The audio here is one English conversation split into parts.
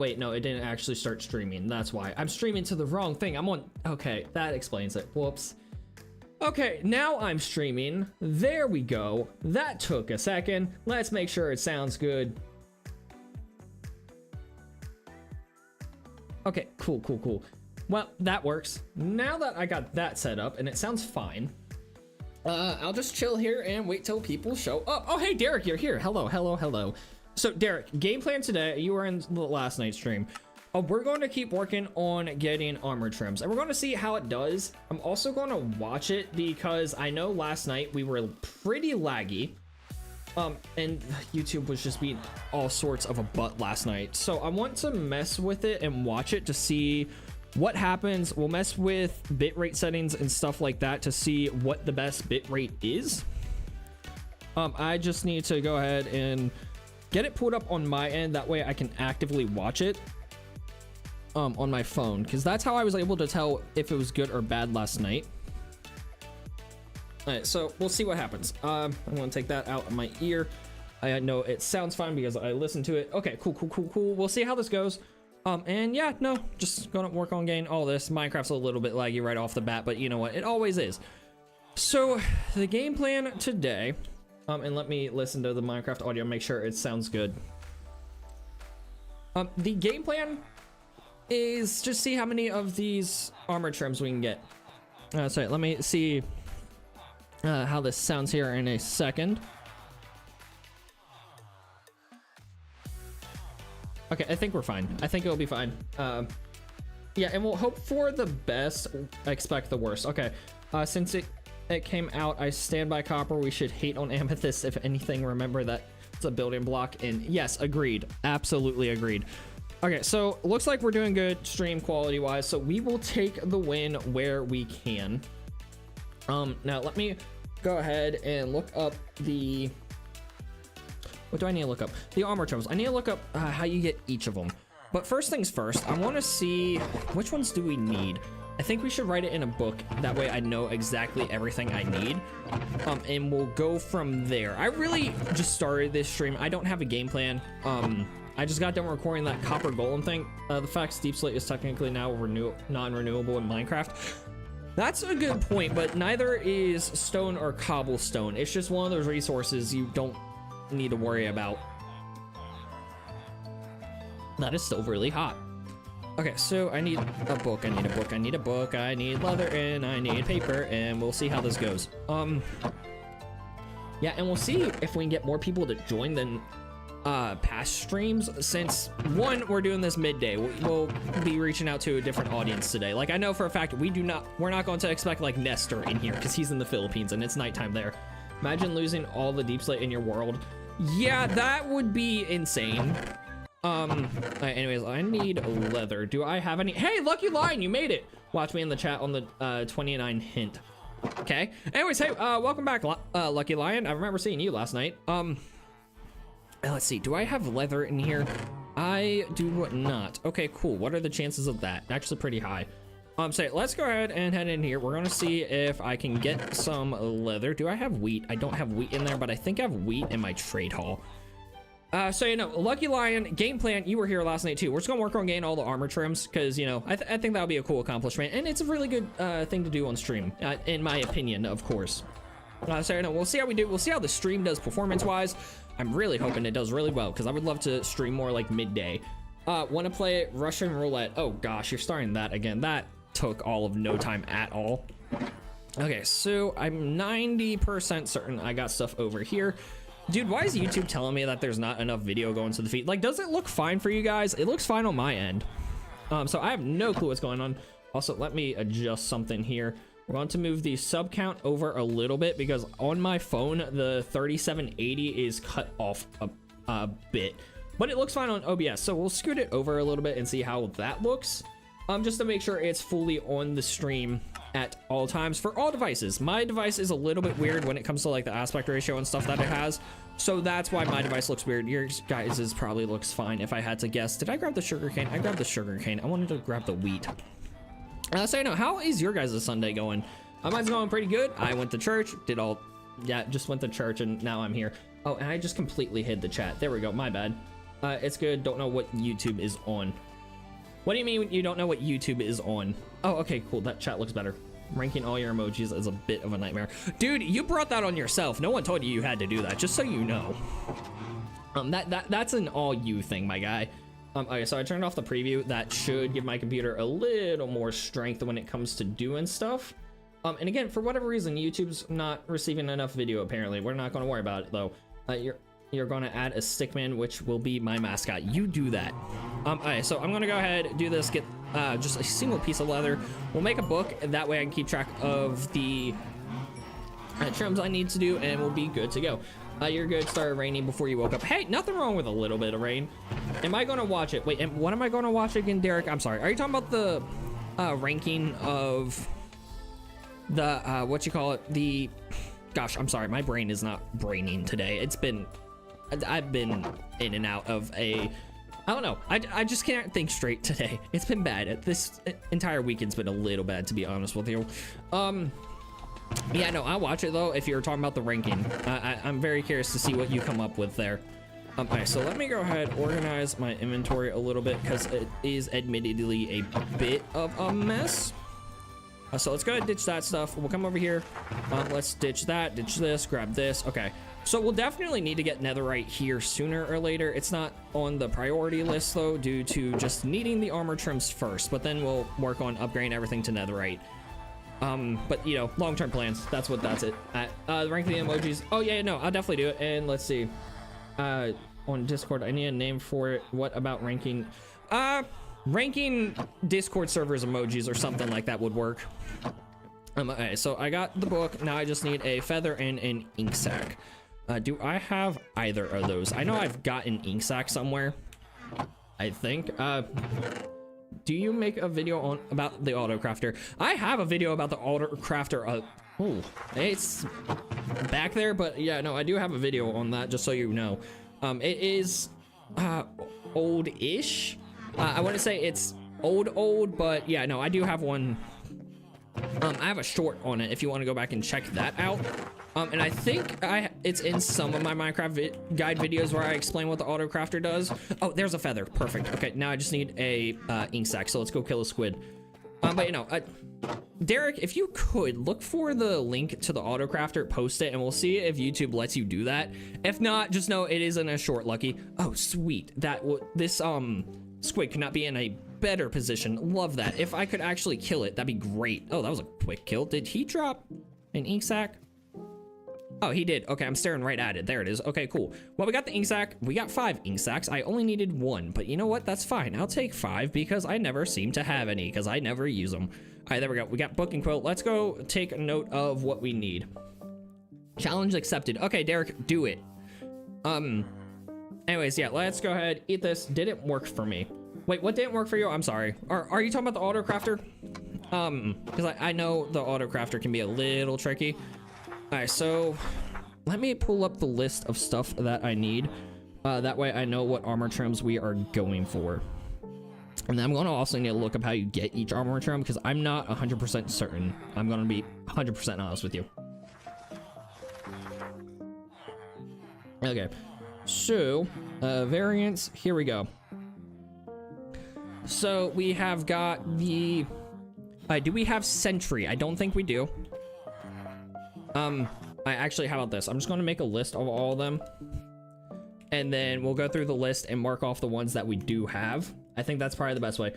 Wait, no, it didn't actually start streaming. That's why. I'm streaming to the wrong thing. I'm on... Okay, that explains it. Whoops. Okay, now I'm streaming. There we go. That took a second. Let's make sure it sounds good. Okay, cool. Well, that works. Now that I got that set up and it sounds fine, I'll just chill here and wait till people show up. Oh, hey, Derek, you're here. Hello. So, Derek, game plan today. You were in the last night's stream. We're going to keep working on getting armor trims, and we're going to see how it does. I'm also going to watch it because I know last night we were pretty laggy, and YouTube was just being all sorts of a butt last night. So I want to mess with it and watch it to see what happens. We'll mess with bitrate settings and stuff like that to see what the best bitrate is. I just need to go ahead and get it pulled up on my end. That way I can actively watch it on my phone, because that's how I was able to tell if it was good or bad last night. All right, so we'll see what happens. I'm gonna take that out of my ear. I know it sounds fine because I listened to it. Okay, cool. We'll see how this goes. And yeah, no, just gonna work on getting all this. Minecraft's a little bit laggy right off the bat, but you know what? It always is. So the game plan today, and let me listen to the Minecraft audio, make sure it sounds good. The game plan is just see how many of these armor trims we can get. Sorry, let me see how this sounds here in a second. Okay, I think we're fine. I think it'll be fine. Yeah, and we'll hope for the best, expect the worst. Okay, since it came out, I stand by copper. We should hate on amethyst. If anything, remember that it's a building block. And yes, agreed. Absolutely agreed. Okay, so looks like we're doing good stream quality wise, so we will take the win where we can. Now let me go ahead and look up the... What do I need to look up? The armor trims. I need to look up how you get each of them. But first things first, I want to see which ones do we need. I think we should write it in a book. That way I know exactly everything I need. And we'll go from there. I really just started this stream. I don't have a game plan. I just got done recording that copper golem thing. The fact deep slate is technically now non-renewable in Minecraft. That's a good point, but neither is stone or cobblestone. It's just one of those resources you don't need to worry about. That is still really hot. Okay, so I need a book. I need leather, and I need paper, and we'll see how this goes. Yeah, and we'll see if we can get more people to join than past streams, since one, we're doing this midday. We'll be reaching out to a different audience today. Like, I know for a fact we're not going to expect like Nestor in here because he's in the Philippines and it's nighttime there. Imagine losing all the deep slate in your world. Yeah, that would be insane. Anyways, I need leather. Do I have any? Hey, Lucky Lion, you made it. Watch me in the chat on the 29 hint. Okay. Anyways, hey, welcome back, Lucky Lion. I remember seeing you last night. Let's see. Do I have leather in here? I do not. Okay, cool. What are the chances of that? Actually, pretty high. So let's go ahead and head in here. We're gonna see if I can get some leather. Do I have wheat? I don't have wheat in there, but I think I have wheat in my trade hall. So, you know, Lucky Lion, game plan, you were here last night too. We're just gonna work on getting all the armor trims because, you know, I think that'll be a cool accomplishment, and it's a really good thing to do on stream, in my opinion, of course. So, you know, we'll see how we do. We'll see how the stream does performance-wise. I'm really hoping it does really well because I would love to stream more like midday. Want to play Russian roulette? Oh gosh, you're starting that again. That took all of no time at all. Okay, so I'm 90% certain I got stuff over here. Dude, why is YouTube telling me that there's not enough video going to the feed? Like, does it look fine for you guys? It looks fine on my end. So I have no clue what's going on. Also, let me adjust something here. We're going to move the sub count over a little bit because on my phone, the 3780 is cut off a bit, but it looks fine on OBS. So we'll scoot it over a little bit and see how that looks. Just to make sure it's fully on the stream at all times for all devices. My device is a little bit weird when it comes to like the aspect ratio and stuff that it has. So that's why my device looks weird. Your guys's probably looks fine if I had to guess. Did I grab the sugar cane? I grabbed the sugar cane. I wanted to grab the wheat. So you know, how is your guys' Sunday going? Mine's going pretty good. I went to church, just went to church, and now I'm here. Oh, and I just completely hid the chat. There we go, my bad. It's good. Don't know what YouTube is on. What do you mean you don't know what YouTube is on? Oh, okay, cool. That chat looks better. Ranking all your emojis is a bit of a nightmare. Dude, you brought that on yourself. No one told you you had to do that, just so you know. That's an all you thing, my guy. Okay, so I turned off the preview. That should give my computer a little more strength when it comes to doing stuff. And again, for whatever reason, YouTube's not receiving enough video, apparently. We're not going to worry about it, though. You're going to add a stickman, which will be my mascot. You do that. Okay, so I'm going to go ahead, do this, get just a single piece of leather. We'll make a book, and that way I can keep track of the trims I need to do, and we'll be good to go. You're good. Started raining before you woke up. Hey, nothing wrong with a little bit of rain. Am I going to watch it? Wait, and what am I going to watch again, Derek? I'm sorry. Are you talking about the ranking of the, what you call it? The, gosh, I'm sorry. My brain is not braining today. I've been in and out of I don't know. I just can't think straight today. It's been bad. This entire weekend's been a little bad, to be honest with you. Yeah, no, I'll watch it though if you're talking about the ranking. I'm very curious to see what you come up with there. Okay, so let me go ahead, organize my inventory a little bit because it is admittedly a bit of a mess. So let's go ahead and ditch that stuff. We'll come over here. Let's ditch that, ditch this, grab this. Okay. So we'll definitely need to get netherite here sooner or later. It's not on the priority list though, due to just needing the armor trims first, but then we'll work on upgrading everything to netherite. But you know, long-term plans, that's it. Ranking the emojis. Oh yeah, no, I'll definitely do it. And let's see, on Discord, I need a name for it. What about ranking? Ranking Discord servers emojis or something like that would work. Okay, so I got the book. Now I just need a feather and an ink sac. Do I have either of those? I know I've got an ink sac somewhere, I think. Do you make a video about the auto crafter? I have a video about the auto crafter. Oh, it's back there, but yeah, no, I do have a video on that, just so you know. It is old-ish. I wouldn't say it's old, but yeah, no, I do have one. I have a short on it if you want to go back and check that out. And I think it's in some of my Minecraft guide videos where I explain what the auto crafter does. Oh, there's a feather. Perfect. Okay, now I just need a ink sac, so let's go kill a squid. But you know, Derek, if you could look for the link to the auto crafter, post it, and we'll see if YouTube lets you do that. If not, just know it is in a short, Lucky. Oh, sweet. This squid could not be in a better position. Love that. If I could actually kill it, that'd be great. Oh, that was a quick kill. Did he drop an ink sac? Oh, he did. Okay, I'm staring right at it. There it is. Okay, cool. Well, we got the ink sac. We got 5 ink sacs. I only needed 1, but you know what? That's fine. I'll take 5 because I never seem to have any because I never use them. All right, there we go. We got book and quilt. Let's go take note of what we need. Challenge accepted. Okay, Derek, do it. Anyways, yeah, let's go ahead. Eat this. Didn't work for me. Wait, what didn't work for you? I'm sorry. Are you talking about the auto crafter? Because I know the auto crafter can be a little tricky. All right, so let me pull up the list of stuff that I need. That way I know what armor trims we are going for. And then I'm going to also need to look up how you get each armor trim because I'm not 100% certain. I'm going to be 100% honest with you. Okay, so variants, here we go. So we have got the, do we have sentry? I don't think we do. Actually, how about this? I'm just going to make a list of all of them. And then we'll go through the list and mark off the ones that we do have. I think that's probably the best way.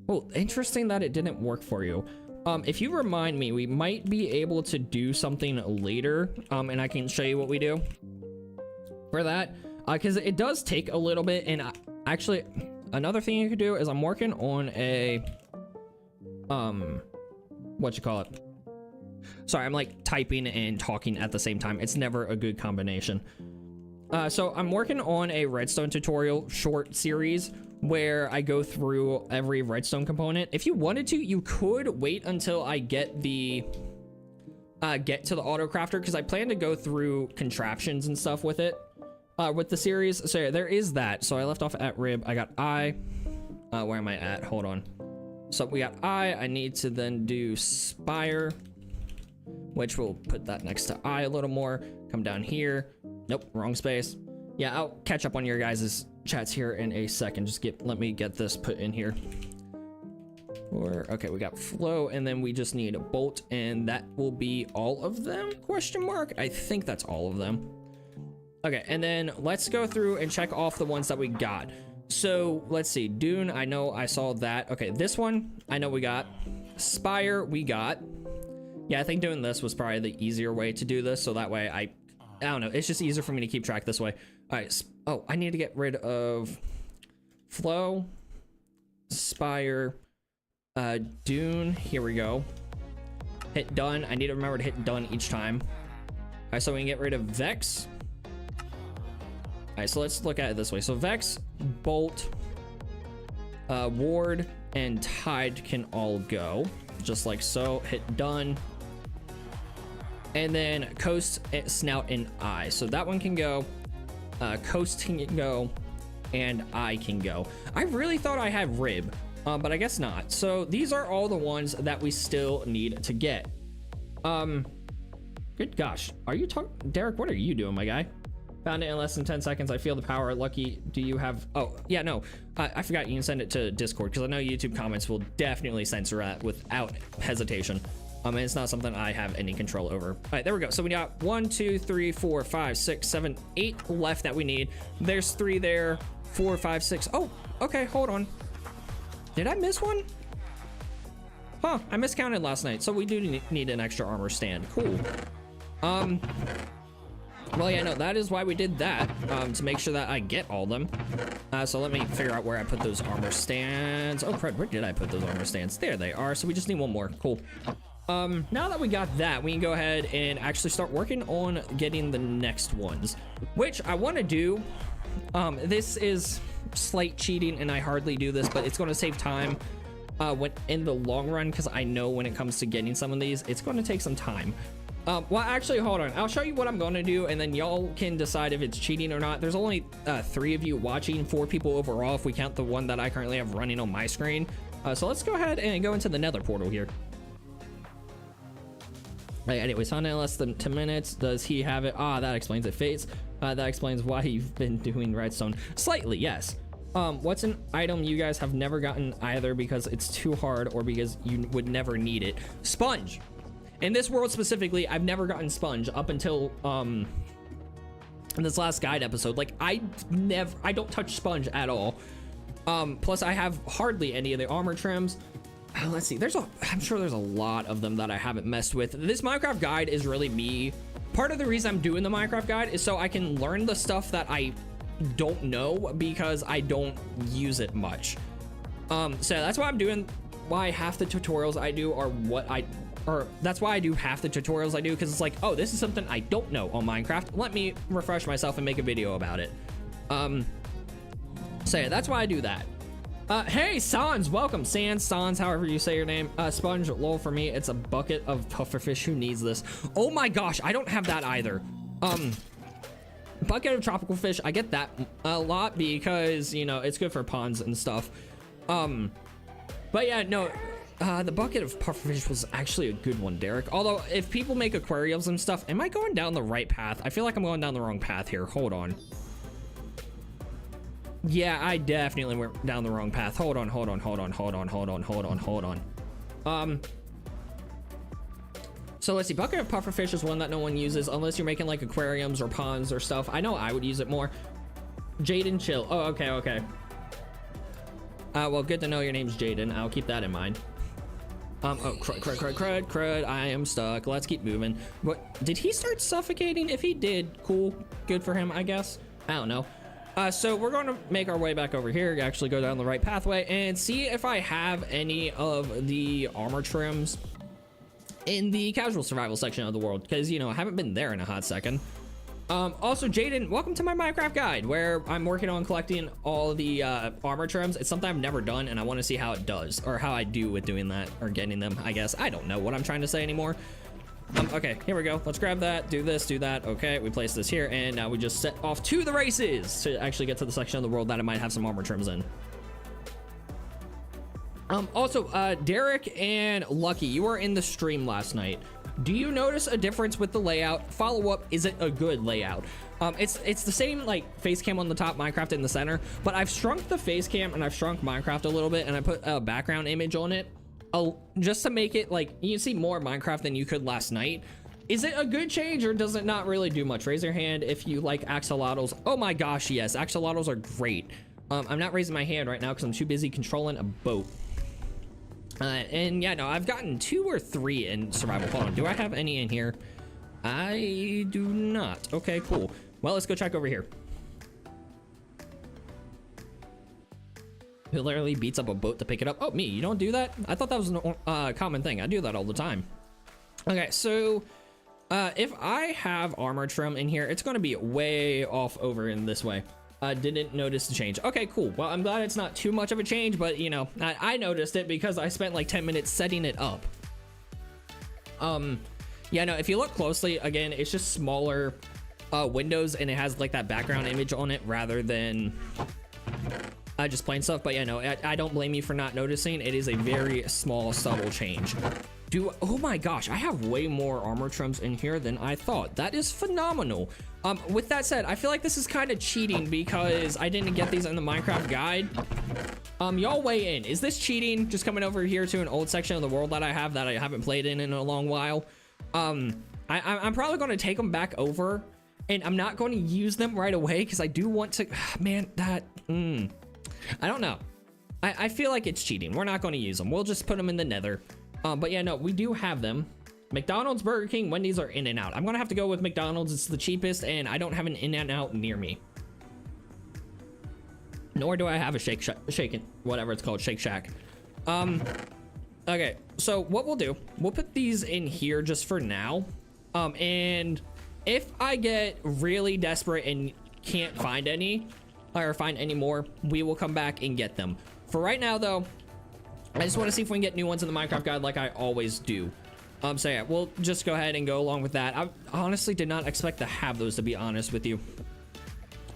Oh, interesting that it didn't work for you. If you remind me, we might be able to do something later. And I can show you what we do for that. Because it does take a little bit. And actually, another thing you could do is I'm working on a, what you call it? Sorry, I'm like typing and talking at the same time. It's never a good combination. So I'm working on a redstone tutorial short series where I go through every redstone component. If you wanted to, you could wait until I get the get to the auto crafter because I plan to go through contraptions and stuff with it with the series. So yeah, there is that. So I left off at rib. I got eye. Where am I at? Hold on. So we got eye. I need to then do spire, which we'll put that next to eye a little more. Come down here. Nope, wrong space. Yeah, I'll catch up on your guys' chats here in a second. Just let me get this put in here. Okay, we got flow, and then we just need a bolt, and that will be all of them? Question mark? I think that's all of them. Okay, and then let's go through and check off the ones that we got. So let's see, Dune, I know I saw that. Okay, this one I know we got. Spire we got. Yeah, I think doing this was probably the easier way to do this, so that way I don't know, it's just easier for me to keep track this way. All right, oh, I need to get rid of flow, Spire, Dune, here we go. Hit done. I need to remember to hit done each time. All right, so we can get rid of Vex. All right, so let's look at it this way. So Vex, Bolt, Ward, and Tide can all go, just like so. Hit done. And then Coast, Snout, and Eye. So that one can go. Coast can go, and Eye can go. I really thought I had Rib, but I guess not. So these are all the ones that we still need to get. Good gosh, are you talking, Derek? What are you doing, my guy? Found it in less than 10 seconds. I feel the power. Lucky. Do you have? Oh yeah, no. I forgot you can send it to Discord because I know YouTube comments will definitely censor that without hesitation. And it's not something I have any control over. All right, there we go. So we got 1, 2, 3, 4, 5, 6, 7, 8 left that we need. There's 3 there. 4, 5, 6. Oh, okay. Hold on. Did I miss one? Huh, I miscounted last night. So we do need an extra armor stand. Cool. Well, yeah, no, that is why we did that, to make sure that I get all of them. So let me figure out where I put those armor stands. Oh, crud, where did I put those armor stands? There they are. So we just need one more. Cool. Now that we got that, we can go ahead and actually start working on getting the next ones, which I want to do. This is slight cheating, and I hardly do this, but it's going to save time when in the long run, because I know when it comes to getting some of these, it's going to take some time. Well, actually, hold on. I'll show you what I'm going to do, and then y'all can decide if it's cheating or not. There's only 3 of you watching, 4 people overall, if we count the one that I currently have running on my screen. So let's go ahead and go into the nether portal here. Right, anyways, on in less than 10 minutes. Does he have it? Ah, that explains it. Fates. That explains why you've been doing redstone. Slightly, yes. What's an item you guys have never gotten either because it's too hard or because you would never need it? Sponge. In this world specifically, I've never gotten sponge up until in this last guide episode. Like I don't touch sponge at all. Plus I have hardly any of the armor trims. Let's see, I'm sure there's a lot of them that I haven't messed with. This Minecraft guide is really me. Part of the reason I'm doing the Minecraft guide is so I can learn the stuff that I don't know because I don't use it much. So that's why I'm doing, why half the tutorials I do are that's why I do half the tutorials I do, because it's like, oh, this is something I don't know on Minecraft. Let me refresh myself and make a video about it. So yeah, that's why I do that. Hey, Sans, welcome. Sans, however you say your name. Sponge, lol, for me, it's a bucket of pufferfish. Who needs this? Oh my gosh, I don't have that either. Bucket of tropical fish, I get that a lot because, you know, it's good for ponds and stuff. But yeah, no, the bucket of pufferfish was actually a good one, Derek. Although, if people make aquariums and stuff, am I going down the right path? I feel like I'm going down the wrong path here. Hold on. Yeah, I definitely went down the wrong path. Hold on. So let's see, bucket of pufferfish is one that no one uses unless you're making like aquariums or ponds or stuff. I know I would use it more. Jaden, chill. Oh, okay. Well, good to know your name's Jaden. I'll keep that in mind. Oh, crud. I am stuck. Let's keep moving. What? Did he start suffocating? If he did, cool. Good for him, I guess. I don't know. So we're going to make our way back over here, actually go down the right pathway and see if I have any of the armor trims in the casual survival section of the world, because, you know, I haven't been there in a hot second. Also, Jaden, welcome to my Minecraft guide, where I'm working on collecting all the armor trims. It's something I've never done, and I want to see how it does, or how I do with doing that, or getting them, I guess. I don't know what I'm trying to say anymore. Okay, here we go. Let's grab that, do this, do that. Okay, we place this here, and now we just set off to the races to actually get to the section of the world that I might have some armor trims in. Also, Derek and Lucky, you were in the stream last night. Do you notice a difference with the layout? Follow up, is it a good layout? It's the same like face cam on the top, Minecraft in the center, but I've shrunk the face cam and I've shrunk Minecraft a little bit, and I put a background image on it, just to make it like you can see more Minecraft than you could last night. Is it a good change, or does it not really do much? Raise your hand if you like axolotls. Oh my gosh, yes, axolotls are great. I'm not raising my hand right now because I'm too busy controlling a boat. And yeah, no, I've gotten 2 or 3 in survival. Hold on, do I have any in here? I do not. Okay, cool. Well, let's go check over here. Who literally beats up a boat to pick it up? Oh, me. You don't do that? I thought that was a common thing. I do that all the time. Okay, so if I have armor trim in here, it's going to be way off over in this way. Didn't notice the change. Okay, cool. Well, I'm glad it's not too much of a change, but you know, I noticed it because I spent like 10 minutes setting it up. Yeah, no, if you look closely, again, it's just smaller windows, and it has like that background image on it rather than just plain stuff. But yeah, no, I don't blame you for not noticing. It is a very small, subtle change. Oh my gosh, I have way more armor trims in here than I thought. That is phenomenal. With that said, I feel like this is kind of cheating because I didn't get these in the Minecraft guide. Y'all weigh in. Is this cheating? Just coming over here to an old section of the world that I haven't played in a long while. I'm probably going to take them back over, and I'm not going to use them right away because I do want to. Man, I don't know. I feel like it's cheating. We're not going to use them. We'll just put them in the nether. But yeah, no, we do have them. McDonald's, Burger King, Wendy's are in and out. I'm gonna have to go with McDonald's. It's the cheapest, and I don't have an in and out near me. Nor do I have a Shake Shack. Okay, so what we'll do, we'll put these in here just for now. And if I get really desperate and can't find any, or find any more, we will come back and get them. For right now, though, I just want to see if we can get new ones in the Minecraft guide like I always do. So yeah, we'll just go ahead and go along with that. I honestly did not expect to have those, to be honest with you.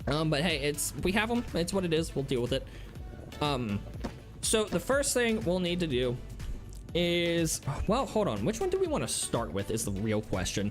But hey, we have them. It's what it is. We'll deal with it. So the first thing we'll need to do is, well, hold on. Which one do we want to start with is the real question.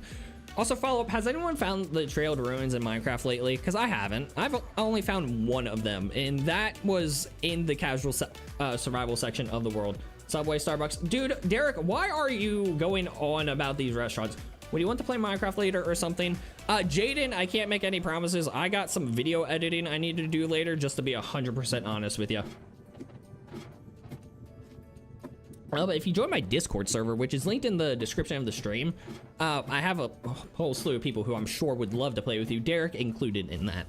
Also, follow up, has anyone found the trailed ruins in Minecraft lately? Because I haven't. I've only found one of them, and that was in the casual survival section of the world. Subway, Starbucks. Dude, Derek, why are you going on about these restaurants? Would you want to play Minecraft later or something? Jaden, I can't make any promises. I got some video editing I need to do later, just to be 100% honest with you. But if you join my Discord server, which is linked in the description of the stream, I have a whole slew of people who I'm sure would love to play with you, Derek included in that.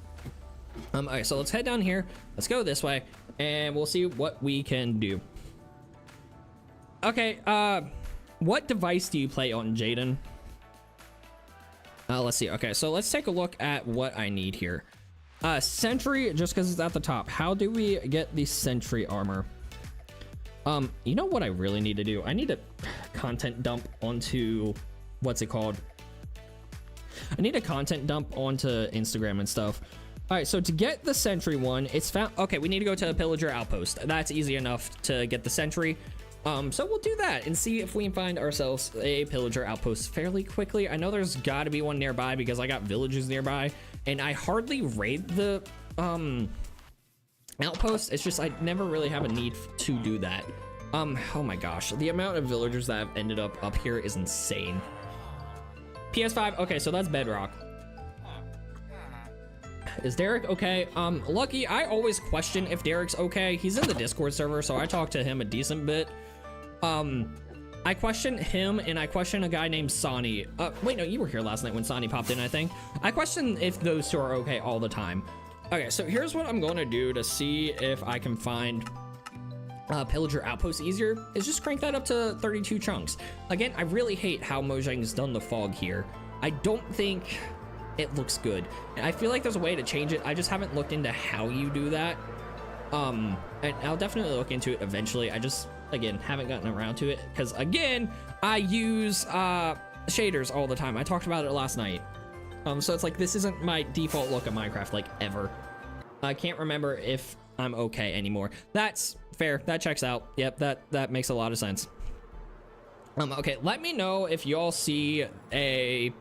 Okay, so let's head down here. Let's go this way, and we'll see what we can do. Okay, what device do you play on, Jaden? Let's see. Okay, so let's take a look at what I need here. Sentry, just because it's at the top. How do we get the sentry armor? You know what I really need to do? I need to content dump onto, what's it called? I need a content dump onto Instagram and stuff. All right, so to get the sentry one, it's found. Okay, we need to go to a pillager outpost. That's easy enough to get the sentry. So we'll do that and see if we can find ourselves a pillager outpost fairly quickly. I know there's got to be one nearby because I got villages nearby, and I hardly raid the outpost. It's just I never really have a need to do that. Oh my gosh, the amount of villagers that have ended up here is insane. PS5. Okay, so that's bedrock. Is Derek okay? Lucky, I always question if Derek's okay. He's in the Discord server, so I talk to him a decent bit. I question him, and I question a guy named Sonny. Wait, no, you were here last night when Sonny popped in, I think. I question if those two are okay all the time. Okay, so here's what I'm gonna do to see if I can find pillager outpost easier, is just crank that up to 32 chunks. Again, I really hate how Mojang's done the fog here. I don't think it looks good, and I feel like there's a way to change it. I just haven't looked into how you do that. And I'll definitely look into it eventually. I just, again, haven't gotten around to it because, again, I use shaders all the time. I talked about it last night. So it's like, this isn't my default look of Minecraft, like, ever. I can't remember if I'm okay anymore. That's fair. That checks out. Yep, that makes a lot of sense. Okay, let me know if y'all see a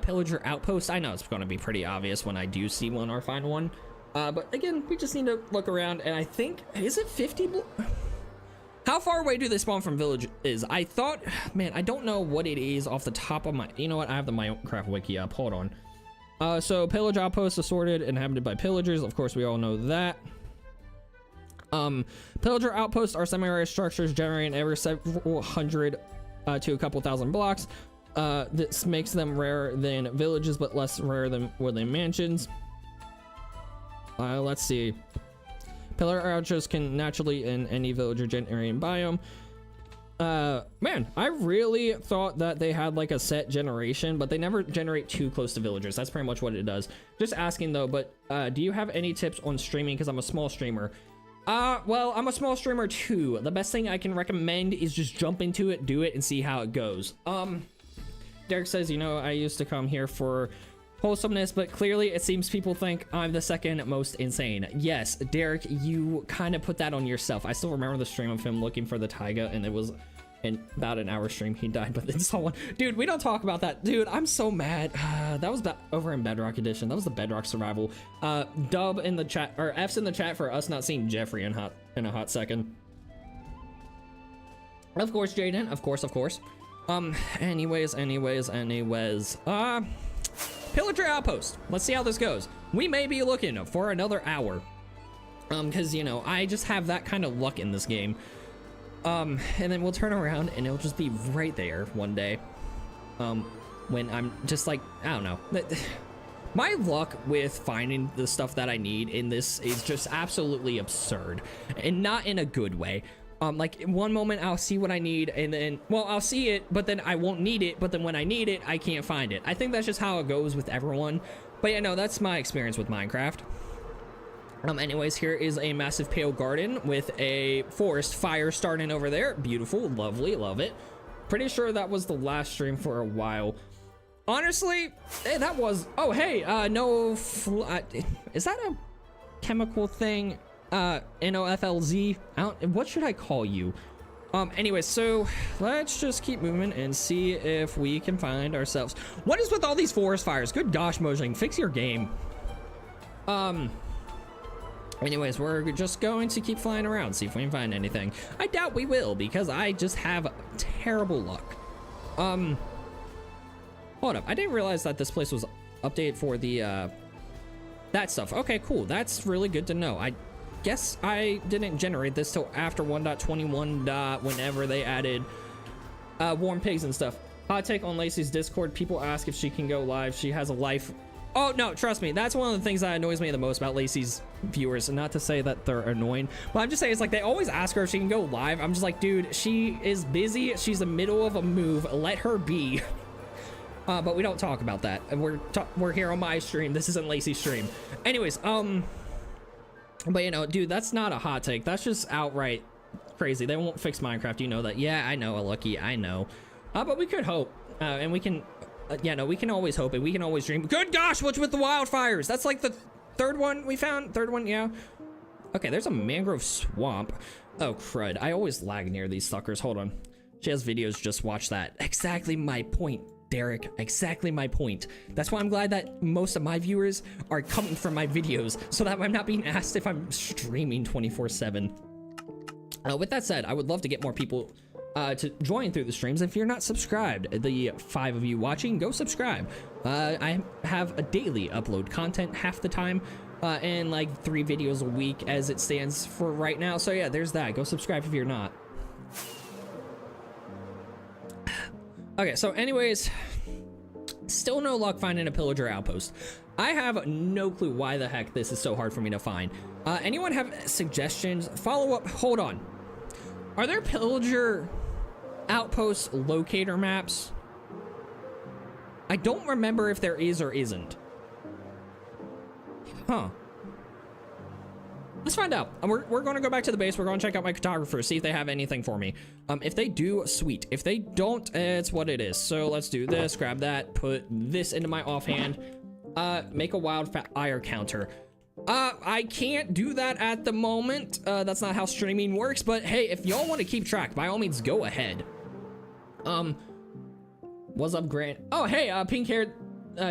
Pillager outpost. I know it's going to be pretty obvious when I do see one or find one. But again, we just need to look around, and I think, is it 50? How far away do they spawn from village is? I thought, man, I don't know what it is off the top of my, you know what? I have the Minecraft wiki up. Hold on. So pillage outposts assorted, inhabited by pillagers. Of course, we all know that. Pillager outposts are semi-rare structures generating every several hundred to a couple thousand blocks. This makes them rarer than villages, but less rare than woodland mansions. Let's see. Pillar outposts can naturally in any villager generating biome. Man, I really thought that they had like a set generation, but they never generate too close to villagers. That's pretty much what it does. Just asking though, but do you have any tips on streaming? Because I'm a small streamer. Well, I'm a small streamer too. The best thing I can recommend is just jump into it, do it, and see how it goes. Derek says, you know, I used to come here for wholesomeness, but clearly it seems people think I'm the second most insane. Yes, Derek, you kind of put that on yourself. I still remember the stream of him looking for the taiga, and it was in about an hour stream he died, but then someone, dude, we don't talk about that. Dude, I'm so mad. That was over in Bedrock Edition. That was the Bedrock survival. Dub in the chat, or F's in the chat for us not seeing Jeffrey in a hot second. Of course, Jaden, of course. Anyways. Pillager outpost. Let's see how this goes. We may be looking for another hour. Because, you know, I just have that kind of luck in this game. And then we'll turn around and it'll just be right there one day. When I'm just like, I don't know. My luck with finding the stuff that I need in this is just absolutely absurd. And not in a good way. Like in one moment I'll see what I need, and then, well, I'll see it, but then I won't need it, but then when I need it, I can't find it. I think that's just how it goes with everyone. But yeah, no, that's my experience with Minecraft. Anyways, here is a massive pale garden with a forest fire starting over there. Beautiful, lovely, love it. Pretty sure that was the last stream for a while. Honestly, that was, oh, hey, no, is that a chemical thing? NOFLZ, what should I call you? Anyway, so let's just keep moving and see if we can find ourselves. What is with all these forest fires? Good gosh, Mojang, fix your game. Anyways, we're just going to keep flying around, see if we can find anything. I doubt we will, because I just have terrible luck. Hold up, I didn't realize that this place was updated for the, that stuff. Okay, cool, that's really good to know. I guess I didn't generate this till after 1.21. Whenever they added warm pigs and stuff. Hot take on Lacey's Discord. People ask if she can go live. She has a life. Oh no, trust me, that's one of the things that annoys me the most about Lacey's viewers. And not to say that they're annoying, but I'm just saying, it's like they always ask her if she can go live. I'm just like, dude, she is busy, she's in the middle of a move, let her be. But we don't talk about that, and we're here on my stream. This isn't Lacey's stream. Anyways, but you know, dude, that's not a hot take. That's just outright crazy. They won't fix Minecraft, you know that. Yeah, I know, Lucky, I know. But we could hope, and we can, yeah, no, we can always hope, and we can always dream. Good gosh, what's with the wildfires? That's like the third one we found. Third one, yeah. Okay, there's a mangrove swamp. Oh, crud. I always lag near these suckers. Hold on. She has videos, just watch that. Exactly my point, Derek, exactly my point. That's why I'm glad that most of my viewers are coming from my videos, so that I'm not being asked if I'm streaming 24/7. With that said, I would love to get more people to join through the streams. If you're not subscribed, the 5 of you watching, go subscribe. I have a daily upload content half the time, and like 3 videos a week as it stands for right now. So yeah, there's that. Go subscribe if you're not. Okay, so anyways, still no luck finding a pillager outpost. I have no clue why the heck this is so hard for me to find. Anyone have suggestions? Follow up, hold on. Are there pillager outpost locator maps? I don't remember if there is or isn't. Huh. Let's find out. We're going to go back to the base. We're going to check out my cartographer, see if they have anything for me. If they do, sweet. If they don't, it's what it is. So let's do this, grab that, put this into my offhand. Make a wildfire counter. I can't do that at the moment. That's not how streaming works, but hey, if y'all want to keep track, by all means, go ahead. What's up, Grant? Oh, hey, pink-haired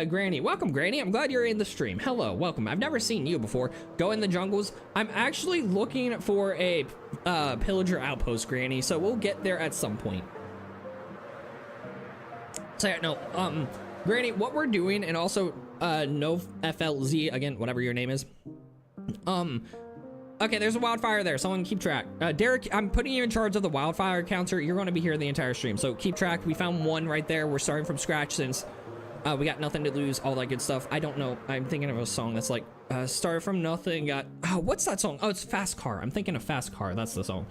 Granny. Welcome, Granny. I'm glad you're in the stream. Hello, welcome. I've never seen you before. Go in the jungles. I'm actually looking for a pillager outpost, Granny, so we'll get there at some point. So yeah, no, Granny, what we're doing, and also no FLZ again, whatever your name is. Okay, there's a wildfire there. Someone keep track. Derek, I'm putting you in charge of the wildfire counter. You're going to be here the entire stream, so keep track. We found one right there. We're starting from scratch since we got nothing to lose, all that good stuff. I don't know. I'm thinking of a song that's like started from nothing. Got what's that song? Oh, it's Fast Car. I'm thinking of Fast Car. That's the song.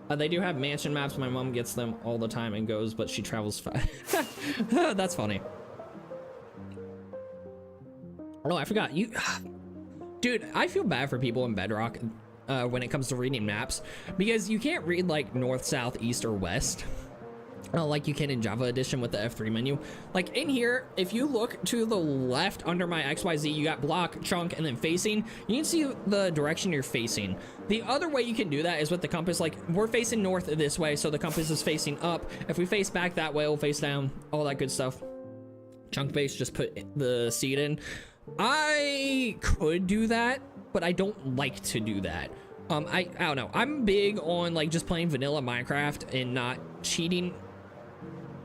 They do have mansion maps. My mom gets them all the time and goes, but she travels fast. That's funny. Oh, I forgot you. Dude, I feel bad for people in Bedrock when it comes to reading maps, because you can't read like north, south, east, or west like you can in Java Edition with the F3 menu. Like in here, if you look to the left under my XYZ, you got block, chunk, and then facing. You can see the direction you're facing. The other way you can do that is with the compass. Like we're facing north this way, so the compass is facing up. If we face back that way, we'll face down, all that good stuff. Chunk base, just put the seed in. I could do that, but I don't like to do that. I don't know. I'm big on like just playing vanilla Minecraft and not cheating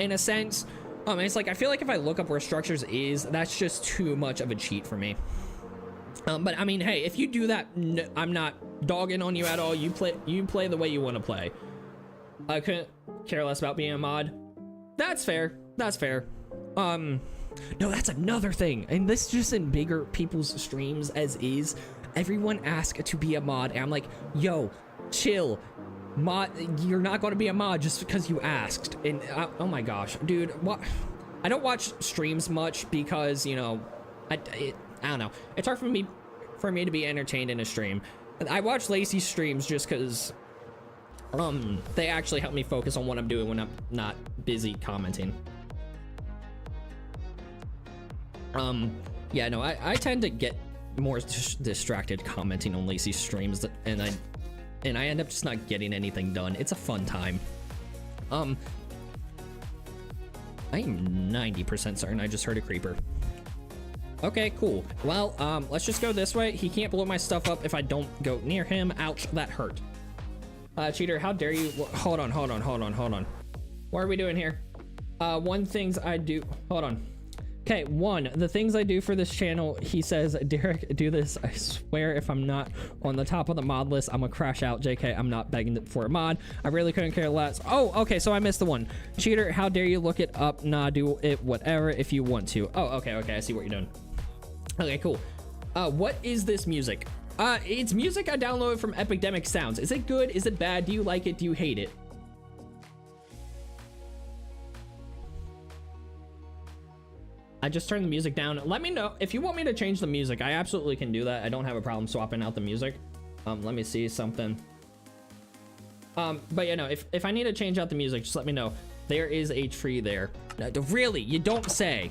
in a sense. It's like I feel like if I look up where structures is, that's just too much of a cheat for me. But I mean, hey, if you do that, I'm not dogging on you at all. You play the way you want to play. I couldn't care less about being a mod. That's fair. That's fair. No, that's another thing, and this is just in bigger people's streams as is. Everyone asks to be a mod, and I'm like, yo, chill. Mod, you're not going to be a mod just because you asked. And oh my gosh, dude, what? I don't watch streams much because, you know, I don't know. It's hard for me to be entertained in a stream. I watch Lacey's streams just because they actually help me focus on what I'm doing when I'm not busy commenting. Yeah, no, I tend to get more distracted commenting on Lacey's streams, and I end up just not getting anything done. It's a fun time. I am 90% certain I just heard a creeper. Okay, cool. Well, let's just go this way. He can't blow my stuff up if I don't go near him. Ouch, that hurt. Cheater, how dare you? Hold on. What are we doing here? Hold on. Okay, the things I do for this channel, he says, Derek, do this. I swear if I'm not on the top of the mod list, I'm gonna crash out. JK, I'm not begging for a mod. I really couldn't care less. Oh, okay, so I missed the one. Cheater, how dare you look it up? Nah, do it whatever if you want to. Oh, okay, I see what you're doing. Okay, cool. What is this music? It's music I downloaded from Epidemic Sounds. Is it good? Is it bad? Do you like it? Do you hate it? I just turned the music down. Let me know if you want me to change the music. I absolutely can do that. I don't have a problem swapping out the music. Let me see something. But you know, if I need to change out the music, just let me know. There is a tree there. Really? You don't say.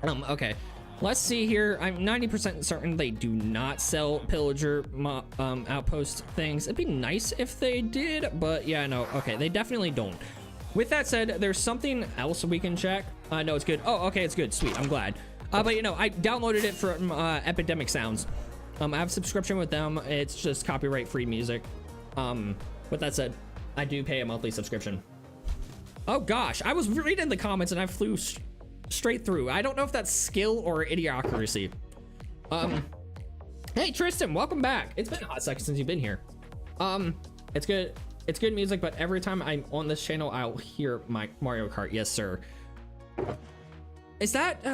Okay. Let's see here. I'm 90% certain they do not sell pillager outpost things. It'd be nice if they did, but yeah, no. Okay, they definitely don't. With that said, there's something else we can check. No, it's good. Oh, okay, it's good. Sweet, I'm glad. But you know, I downloaded it from Epidemic Sounds. I have a subscription with them. It's just copyright-free music. With that said, I do pay a monthly subscription. Oh gosh, I was reading the comments and I flew straight through. I don't know if that's skill or idiocracy. Hey Tristan, welcome back. It's been a hot second since you've been here. It's good. It's good music, but every time I'm on this channel, I'll hear my Mario Kart. Yes, sir. Is that,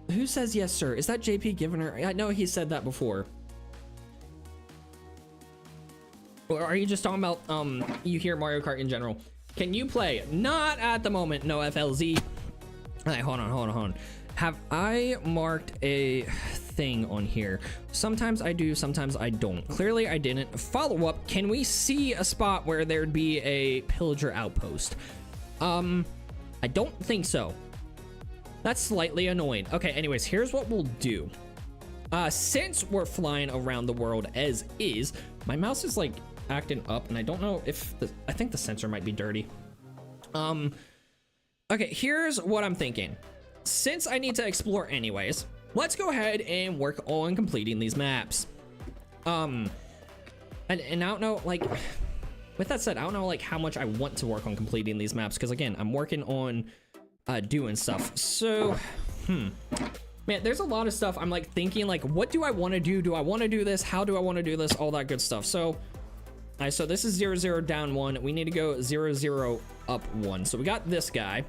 who says yes, sir? Is that JP Givener? I know he said that before. Or are you just talking about, you hear Mario Kart in general? Can you play? Not at the moment, no FLZ. All right, hold on. Have I marked a thing on here? Sometimes I do, sometimes I don't. Clearly I didn't. Follow up, can we see a spot where there'd be a pillager outpost? I don't think so. That's slightly annoying. Okay, anyways, here's what we'll do. Since we're flying around the world as is, my mouse is like acting up and I don't know if I think the sensor might be dirty. Okay, here's what I'm thinking. since I need to explore anyways, let's go ahead and work on completing these maps. And I don't know, like, with that said, I don't know like how much I want to work on completing these maps, because again, I'm working on doing stuff. So man, there's a lot of stuff I'm like thinking, like, what do I want to do? Do I want to do this? How do I want to do this? All that good stuff. So so this is 0 0 down 1. We need to go 0 0 up 1. So we got this guy.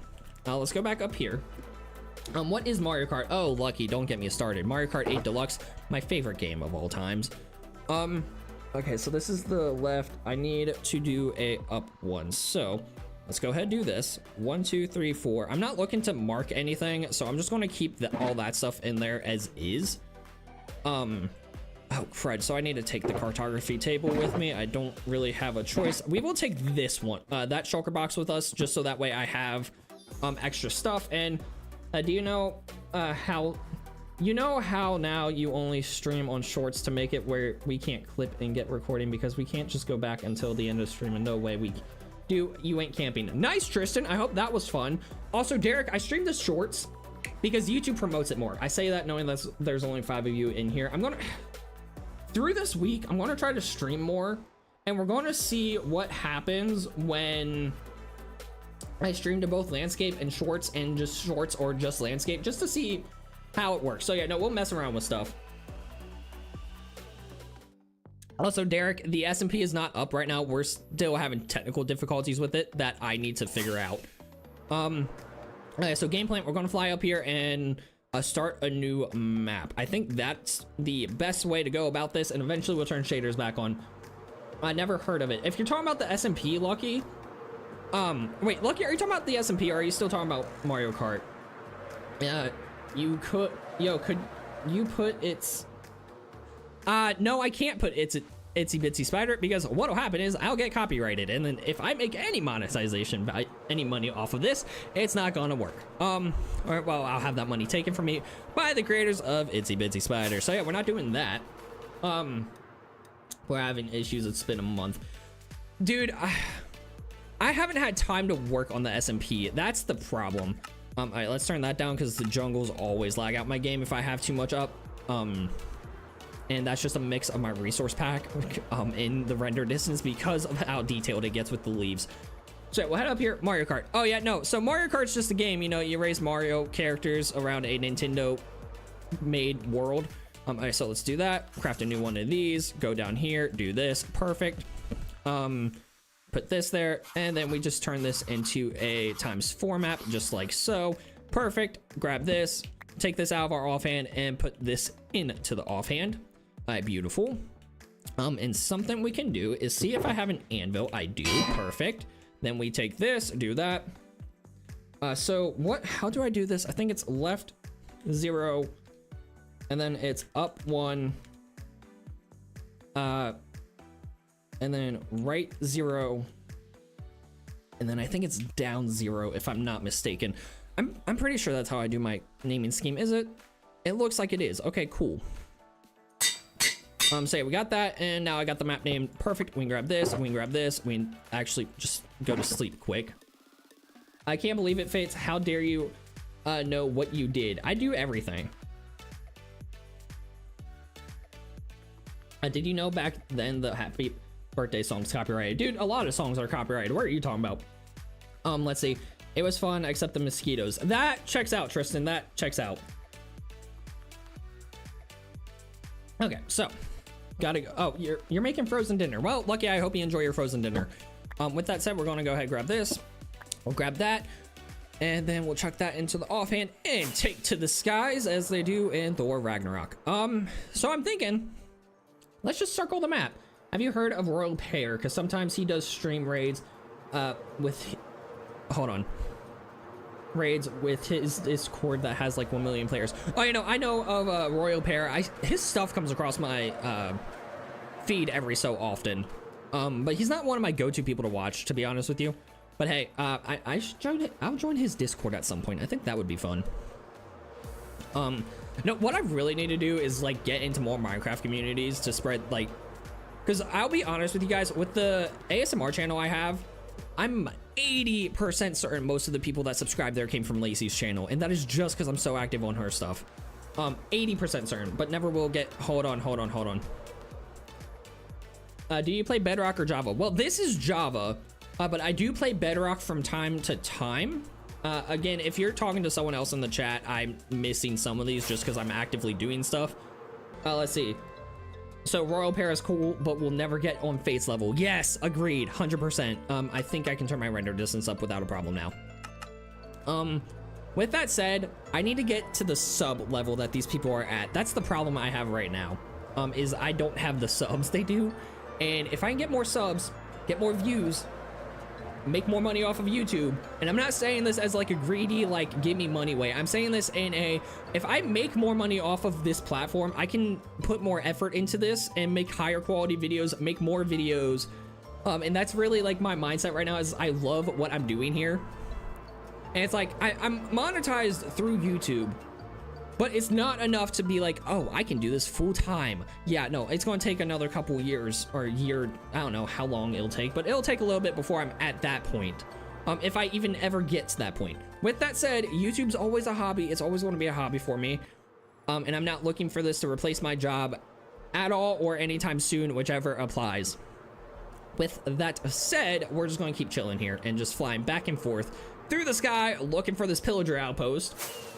Let's go back up here. What is Mario Kart? Oh, lucky, don't get me started. Mario Kart 8 Deluxe, my favorite game of all times. Okay, so this is the left. I need to do a up 1. So let's go ahead and do this. 1 2 3 4. I'm not looking to mark anything, so I'm just going to keep all that stuff in there as is. Oh crud, so I need to take the cartography table with me. I don't really have a choice. We will take this one, that shulker box with us, just so that way I have extra stuff. And do you know how now you only stream on shorts to make it where we can't clip and get recording, because we can't just go back until the end of the stream, and no way we do. You ain't camping. Nice, Tristan. I hope that was fun. Also, Derek, I streamed the shorts because YouTube promotes it more. I say that knowing that there's only 5 of you in here. I'm gonna, through this week, I'm gonna try to stream more, and we're going to see what happens when I stream to both landscape and shorts, and just shorts or just landscape, just to see how it works. So yeah, no, we'll mess around with stuff. Also, Derek, the SMP is not up right now. We're still having technical difficulties with it that I need to figure out. Okay, so game plan, we're going to fly up here and start a new map. I think that's the best way to go about this, and eventually we'll turn shaders back on. I never heard of it. If you're talking about the SMP, Lucky, wait, Lucky, are you talking about the SMP, or are you still talking about Mario Kart? You could, could you put its, no, I can't put its Itsy Bitsy Spider, because what'll happen is I'll get copyrighted, and then if I make any monetization by any money off of this, it's not gonna work. Or, well, I'll have that money taken from me by the creators of Itsy Bitsy Spider. So yeah, we're not doing that. We're having issues. It's been a month, dude. I haven't had time to work on the SMP. That's the problem. All right, let's turn that down, because the jungles always lag out my game if I have too much up. And that's just a mix of my resource pack in the render distance, because of how detailed it gets with the leaves. So we'll head up here. Mario Kart. Oh yeah, no, so Mario Kart's just a game, you know, you raise Mario characters around a Nintendo made world. All right, so let's do that. Craft a new one of these, go down here, do this. Perfect. Put this there, and then we just turn this into a ×4 map, just like so. Perfect. Grab this, take this out of our offhand, and put this into the offhand. All right, beautiful. And something we can do is see if I have an anvil. I do. Perfect. Then we take this, do that. So how do I do this? I think it's left 0, and then it's up 1, and then right 0, and then I think it's down 0, if I'm not mistaken. I'm pretty sure that's how I do my naming scheme. Is it? It looks like it is. Okay, cool. So yeah, we got that, and now I got the map name. Perfect. We can grab this, we can grab this, we can actually just go to sleep quick. I can't believe it, Fates. How dare you know what you did? I do everything. Did you know back then the happy birthday song's copyrighted? Dude, a lot of songs are copyrighted. What are you talking about? Let's see. It was fun, except the mosquitoes. That checks out, Tristan. That checks out. Okay, so gotta go. Oh, you're making frozen dinner. Well, Lucky, I hope you enjoy your frozen dinner. With that said, we're gonna go ahead and grab this. We'll grab that, and then we'll chuck that into the offhand and take to the skies as they do in Thor Ragnarok. So I'm thinking, let's just circle the map. Have you heard of Royal Pear? Because sometimes he does stream raids with, hold on, raids with his Discord that has like 1 million players. Oh, you know, I know of Royal Pear. His stuff comes across my feed every so often, but he's not one of my go-to people to watch, to be honest with you. But hey, I should join it. I'll join his Discord at some point. I think that would be fun. No, what I really need to do is like get into more Minecraft communities to spread, like, because I'll be honest with you guys, with the ASMR channel I have, I'm 80% certain most of the people that subscribe there came from Lacey's channel, and that is just because I'm so active on her stuff. 80% certain, but never will get. Hold on. Do you play Bedrock or Java? Well, this is Java, but I do play Bedrock from time to time. Again, if you're talking to someone else in the chat, I'm missing some of these just because I'm actively doing stuff. Let's see. So Royal Pair is cool, but we'll never get on Fate's level. Yes, agreed, 100%. I think I can turn my render distance up without a problem now. With that said, I need to get to the sub level that these people are at. That's the problem I have right now, is I don't have the subs they do. And if I can get more subs, get more views, make more money off of YouTube, and I'm not saying this as like a greedy, like give me money way. I'm saying this in a, if I make more money off of this platform, I can put more effort into this and make higher quality videos, make more videos. And that's really like my mindset right now, is I love what I'm doing here. And it's like, I'm monetized through YouTube, but it's not enough to be like, oh, I can do this full time. Yeah, no, it's going to take another couple years or a year. I don't know how long it'll take, but it'll take a little bit before I'm at that point. If I even ever get to that point. With that said, YouTube's always a hobby. It's always going to be a hobby for me. And I'm not looking for this to replace my job at all or anytime soon, whichever applies. With that said, we're just going to keep chilling here and just flying back and forth through the sky, looking for this pillager outpost.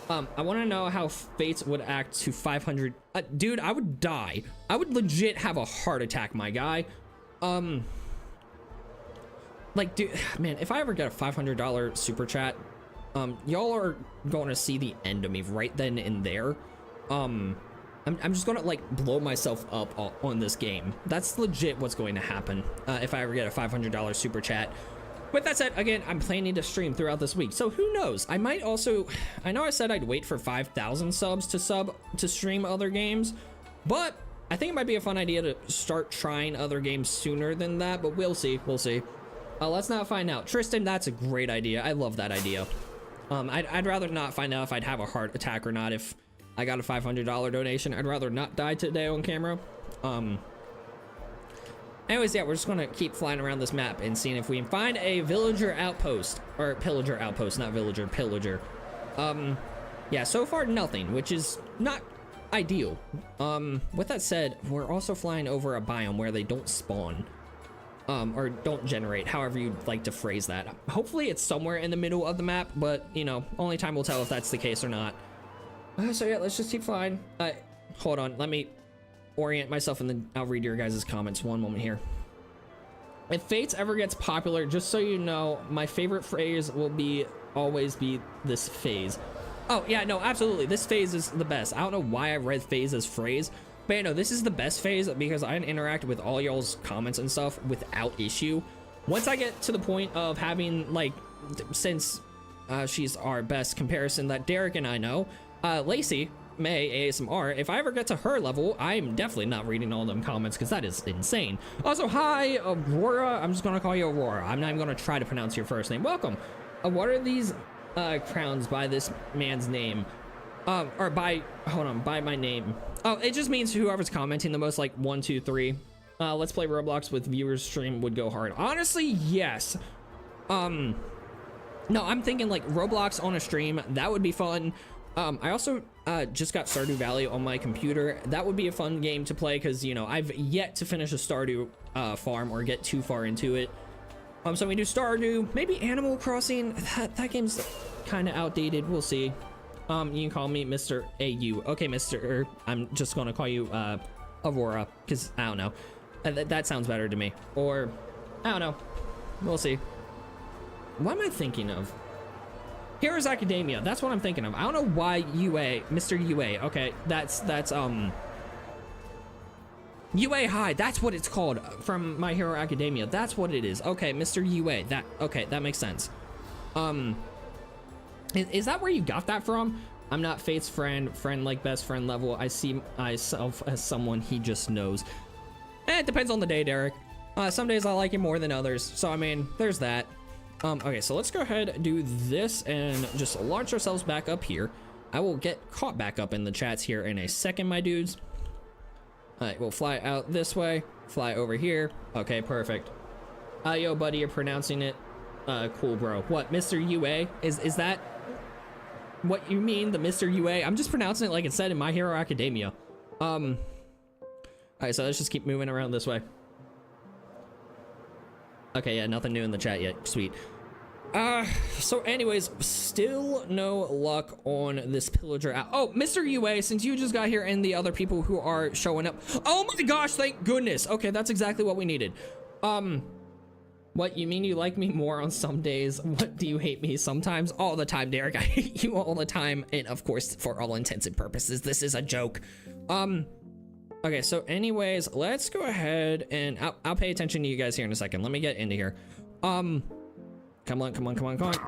I want to know how Fates would act to 500. Dude, I would die. I would legit have a heart attack, my guy. Like, dude, man, if I ever get a $500 super chat, y'all are going to see the end of me right then and there. I'm just gonna like blow myself up on this game. That's legit what's going to happen if I ever get a $500 super chat. With that said, again, I'm planning to stream throughout this week, so who knows? I might also, I know I said I'd wait for 5,000 subs to stream other games, but I think it might be a fun idea to start trying other games sooner than that, but we'll see. Let's not find out. Tristan, that's a great idea. I love that idea. I'd rather not find out if I'd have a heart attack or not if I got a $500 donation. I'd rather not die today on camera. Anyways, yeah, we're just gonna keep flying around this map and seeing if we can find a villager outpost, or pillager outpost, not villager, pillager. Yeah, so far nothing, which is not ideal. With that said, we're also flying over a biome where they don't spawn, or don't generate, however you'd like to phrase that. Hopefully it's somewhere in the middle of the map, but you know, only time will tell if that's the case or not. So yeah, let's just keep flying. Hold on, let me orient myself and then I'll read your guys' comments. One moment here. If Fates ever gets popular, just so you know, my favorite phrase will always be this phase. Oh yeah, no, absolutely, this phase is the best. I don't know why I read phase as phrase, but you know, this is the best phase because I can interact with all y'all's comments and stuff without issue. Once I get to the point of having, like, since she's our best comparison that Derek and I know, Lacey May ASMR, if I ever get to her level, I'm definitely not reading all them comments because that is insane. Also, hi Aurora, I'm just gonna call you Aurora. I'm not even gonna try to pronounce your first name. Welcome. What are these crowns by this man's name? Or by, hold on, by my name. Oh, it just means whoever's commenting the most, like 1, 2, 3. Let's play Roblox with viewers stream would go hard. Honestly, yes. No, I'm thinking like Roblox on a stream, that would be fun. I also just got Stardew Valley on my computer. That would be a fun game to play because, you know, I've yet to finish a Stardew farm or get too far into it. So we do Stardew, maybe Animal Crossing. That game's kind of outdated. We'll see. You can call me Mr. AU. Okay, Mr. I'm just gonna call you Aurora because I don't know. That sounds better to me. Or I don't know. We'll see. What am I thinking of? Heroes Academia, that's what I'm thinking of. I don't know why UA, Mr. UA. Okay, that's UA High, that's what it's called from My Hero Academia. That's what it is. Okay, Mr. UA, that makes sense. Is that where you got that from? I'm not Fate's friend like best friend level. I see myself as someone he just knows. It depends on the day, Derek. Some days I like him more than others. So, I mean, there's that. Okay, so let's go ahead and do this and just launch ourselves back up here. I will get caught back up in the chats here in a second, my dudes. All right, we'll fly out this way, fly over here. Okay, perfect. Yo, buddy, you're pronouncing it cool, bro. What, Mr. UA? Is that what you mean, the Mr. UA? I'm just pronouncing it like it said in My Hero Academia. All right, so let's just keep moving around this way. Okay, yeah, nothing new in the chat yet. Sweet. So anyways, still no luck on this pillager out. Oh, Mr. UA, since you just got here and the other people who are showing up. Oh my gosh, thank goodness. Okay, that's exactly what we needed. What, you mean you like me more on some days? What, do you hate me sometimes? All the time, Derek. I hate you all the time. And of course, for all intents and purposes, this is a joke. Okay, so anyways, let's go ahead and I'll pay attention to you guys here in a second. Let me get into here. Come on.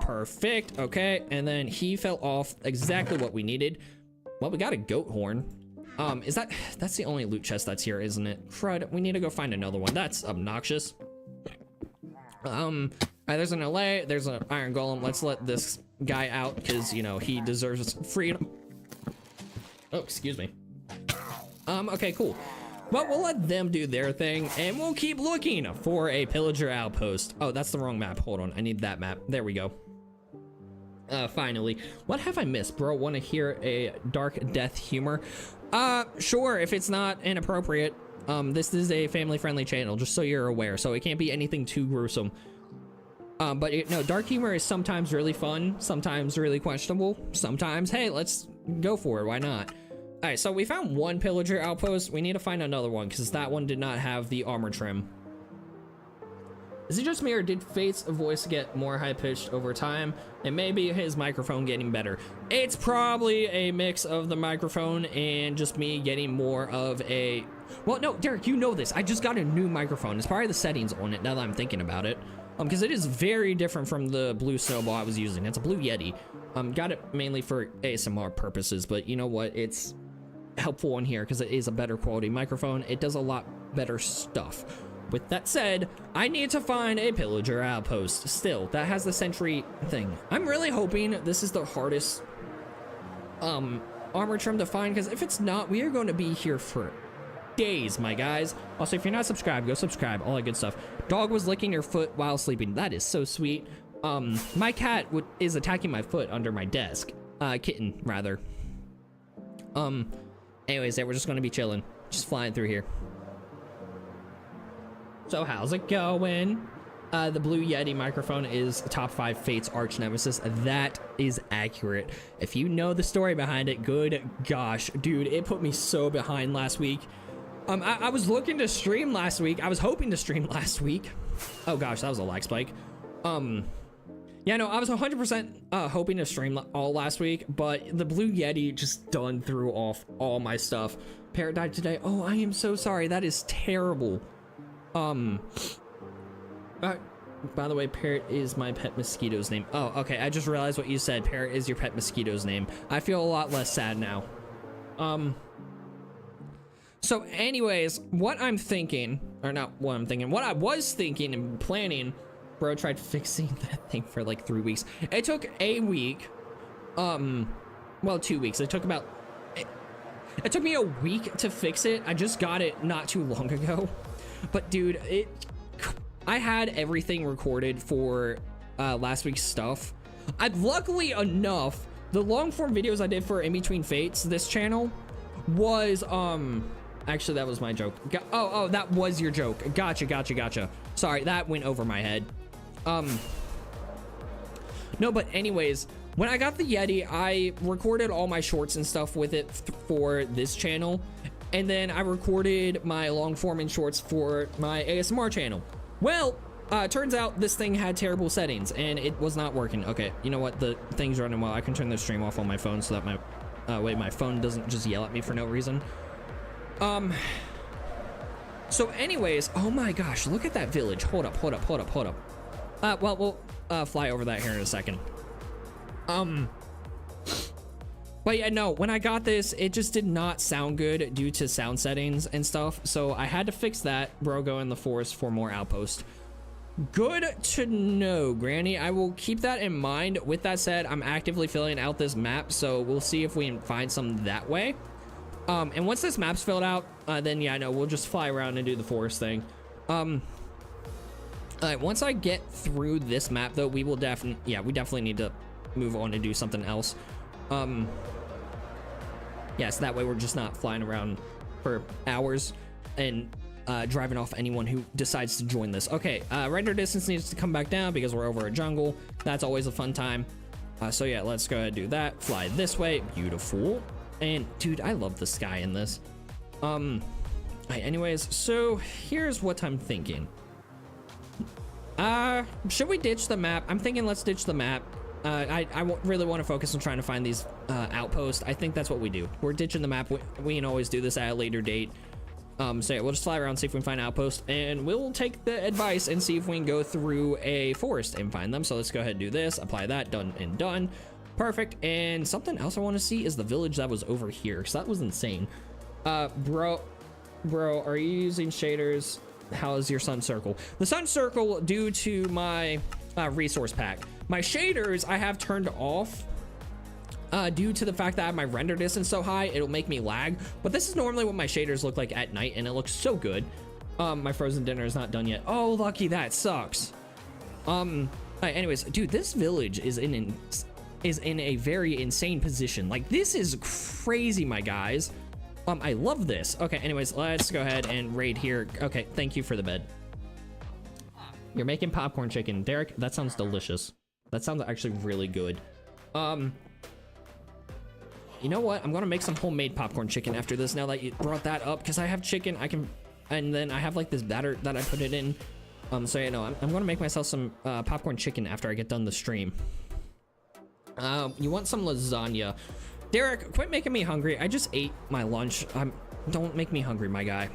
Perfect. Okay, and then he fell off. Exactly what we needed. Well, we got a goat horn. That's the only loot chest that's here, isn't it? Crud, we need to go find another one. That's obnoxious. All right, there's an LA, there's an iron golem. Let's let this guy out because, you know, he deserves freedom. Oh, excuse me. Okay, cool. Well, we'll let them do their thing and we'll keep looking for a pillager outpost. Oh, that's the wrong map. Hold on, I need that map. There we go. Finally. What have I missed, bro? Want to hear a dark death humor? Sure, if it's not inappropriate. This is a family-friendly channel, just so you're aware, so it can't be anything too gruesome. But no, dark humor is sometimes really fun, sometimes really questionable, sometimes, hey, let's go for it, why not? All right, so we found one pillager outpost. We need to find another one because that one did not have the armor trim. Is it just me, or did Fate's voice get more high-pitched over time? And maybe his microphone getting better. It's probably a mix of the microphone and just me getting more of a... Well, no, Derek, you know this. I just got a new microphone. It's probably the settings on it now that I'm thinking about it. Because it is very different from the blue snowball I was using. It's a blue Yeti. Got it mainly for ASMR purposes, but you know what? It's helpful in here because it is a better quality microphone. It does a lot better stuff. With that said, I need to find a pillager outpost still that has the sentry thing. I'm really hoping this is the hardest armor trim to find, because if it's not, we are going to be here for days, my guys. Also, if you're not subscribed, go subscribe, all that good stuff. Dog was licking your foot while sleeping. That is so sweet. My cat is attacking my foot under my desk. Kitten, rather. Anyways, yeah, we're just gonna be chilling, just flying through here. So how's it going? The blue Yeti microphone is top 5 Fate's arch nemesis. That is accurate. If you know the story behind it, good gosh, dude, it put me so behind last week. I was looking to stream last week. I was hoping to stream last week. Oh gosh, that was a lag spike. Yeah, no, I was 100% hoping to stream all last week, but the blue Yeti just done threw off all my stuff. Parrot died today. Oh, I am so sorry. That is terrible. By the way, Parrot is my pet mosquito's name. Oh, okay. I just realized what you said. Parrot is your pet mosquito's name. I feel a lot less sad now. So anyways, what I'm thinking, or not what I'm thinking, what I was thinking and planning, bro tried fixing that thing for like 3 weeks. It took a week, well, 2 weeks. It took me a week to fix it. I just got it not too long ago. But dude, I had everything recorded for last week's stuff. Luckily enough, the long form videos I did for In Between Fates, this channel, was actually that was my joke. Oh, that was your joke. Gotcha. Sorry, that went over my head. No, but anyways, when I got the Yeti, I recorded all my shorts and stuff with it for this channel. And then I recorded my long form and shorts for my ASMR channel. Well, turns out this thing had terrible settings and it was not working. Okay, you know what? The thing's running well. I can turn the stream off on my phone so that my phone doesn't just yell at me for no reason. So anyways, oh my gosh, look at that village. Hold up. Well, we'll fly over that here in a second. But yeah, no, when I got this, it just did not sound good due to sound settings and stuff. So I had to fix that. Bro, go in the forest for more outposts. Good to know, Granny. I will keep that in mind. With that said, I'm actively filling out this map, so we'll see if we can find some that way. And once this map's filled out, then yeah, no, we'll just fly around and do the forest thing. All right, once I get through this map though, we will definitely, yeah, we definitely need to move on and do something else. Yeah, so that way we're just not flying around for hours and driving off anyone who decides to join this. Okay, render distance needs to come back down because we're over a jungle. That's always a fun time. So yeah, let's go ahead and do that. Fly this way. Beautiful. And dude, I love the sky in this. Anyways, so here's what I'm thinking. Should we ditch the map? I'm thinking let's ditch the map. I really want to focus on trying to find these outposts. I think that's what we do. We're ditching the map. We can always do this at a later date. So yeah, we'll just fly around, see if we can find outposts, and we'll take the advice and see if we can go through a forest and find them. So let's go ahead and do this. Apply that. Done and done. Perfect. And something else I want to see is the village that was over here, because that was insane. Bro, are you using shaders? How is your sun circle? The sun circle, due to my resource pack. My shaders I have turned off due to the fact that I have my render distance so high, it'll make me lag. But this is normally what my shaders look like at night, and it looks so good. My frozen dinner is not done yet. Oh, lucky, that sucks. Anyways, dude, this village is in a very insane position. Like, this is crazy, my guys. I love this. Okay, anyways, let's go ahead and raid here. Okay, thank you for the bed. You're making popcorn chicken. Derek, that sounds delicious. That sounds actually really good. You know what? I'm gonna make some homemade popcorn chicken after this, now that you brought that up, because I have chicken, and then I have like this batter that I put it in. So you know, I'm gonna make myself some popcorn chicken after I get done the stream. You want some lasagna? Derek, quit making me hungry. I just ate my lunch. Don't make me hungry, my guy.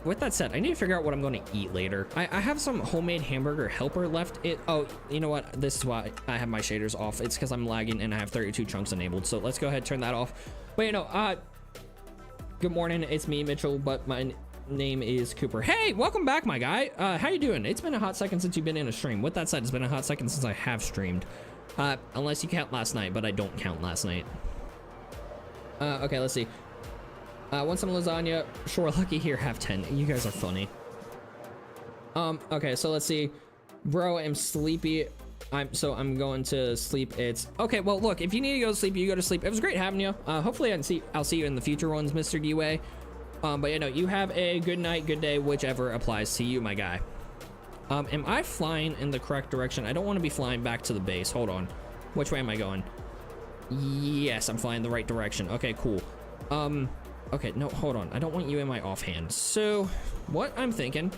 With that said, I need to figure out what I'm going to eat later. I have some homemade hamburger helper left. Oh, you know what? This is why I have my shaders off. It's because I'm lagging and I have 32 chunks enabled. So let's go ahead and turn that off. Wait, you know, good morning. It's me, Mitchell, but my name is Cooper. Hey, welcome back, my guy. How you doing? It's been a hot second since you've been in a stream. With that said, it's been a hot second since I have streamed. Unless you count last night, but I don't count last night. Okay, let's see. Want some lasagna? Sure, lucky here, have 10. You guys are funny. Okay, so let's see. Bro, I'm sleepy. I'm going to sleep. It's okay. Well, look, if you need to go to sleep, you go to sleep. It was great having you. Hopefully I'll see you in the future ones, Mr. D-Way. But you know, you have a good night, good day, whichever applies to you, my guy. Am I flying in the correct direction? I don't want to be flying back to the base. Hold on. Which way am I going? Yes, I'm flying the right direction. Okay, cool. Okay, no, hold on. I don't want you in my offhand. So what I'm thinking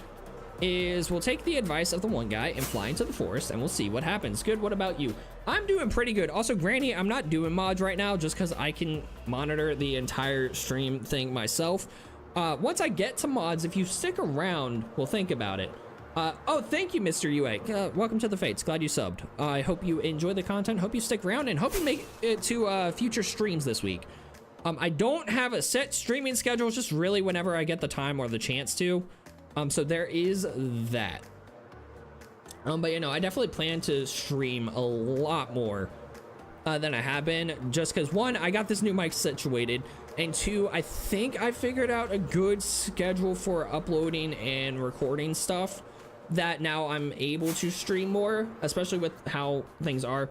is we'll take the advice of the one guy and fly into the forest, and we'll see what happens. Good. What about you? I'm doing pretty good. Also, Granny, I'm not doing mods right now just because I can monitor the entire stream thing myself. Once I get to mods, if you stick around, we'll think about it. Oh, thank you, Mr. UA. Welcome to the Fates. Glad you subbed. I hope you enjoy the content. Hope you stick around, and hope you make it to future streams this week. I don't have a set streaming schedule, just really whenever I get the time or the chance to. So there is that. But you know, I definitely plan to stream a lot more than I have been, just because one, I got this new mic situated, and two, I think I figured out a good schedule for uploading and recording stuff that now I'm able to stream more, especially with how things are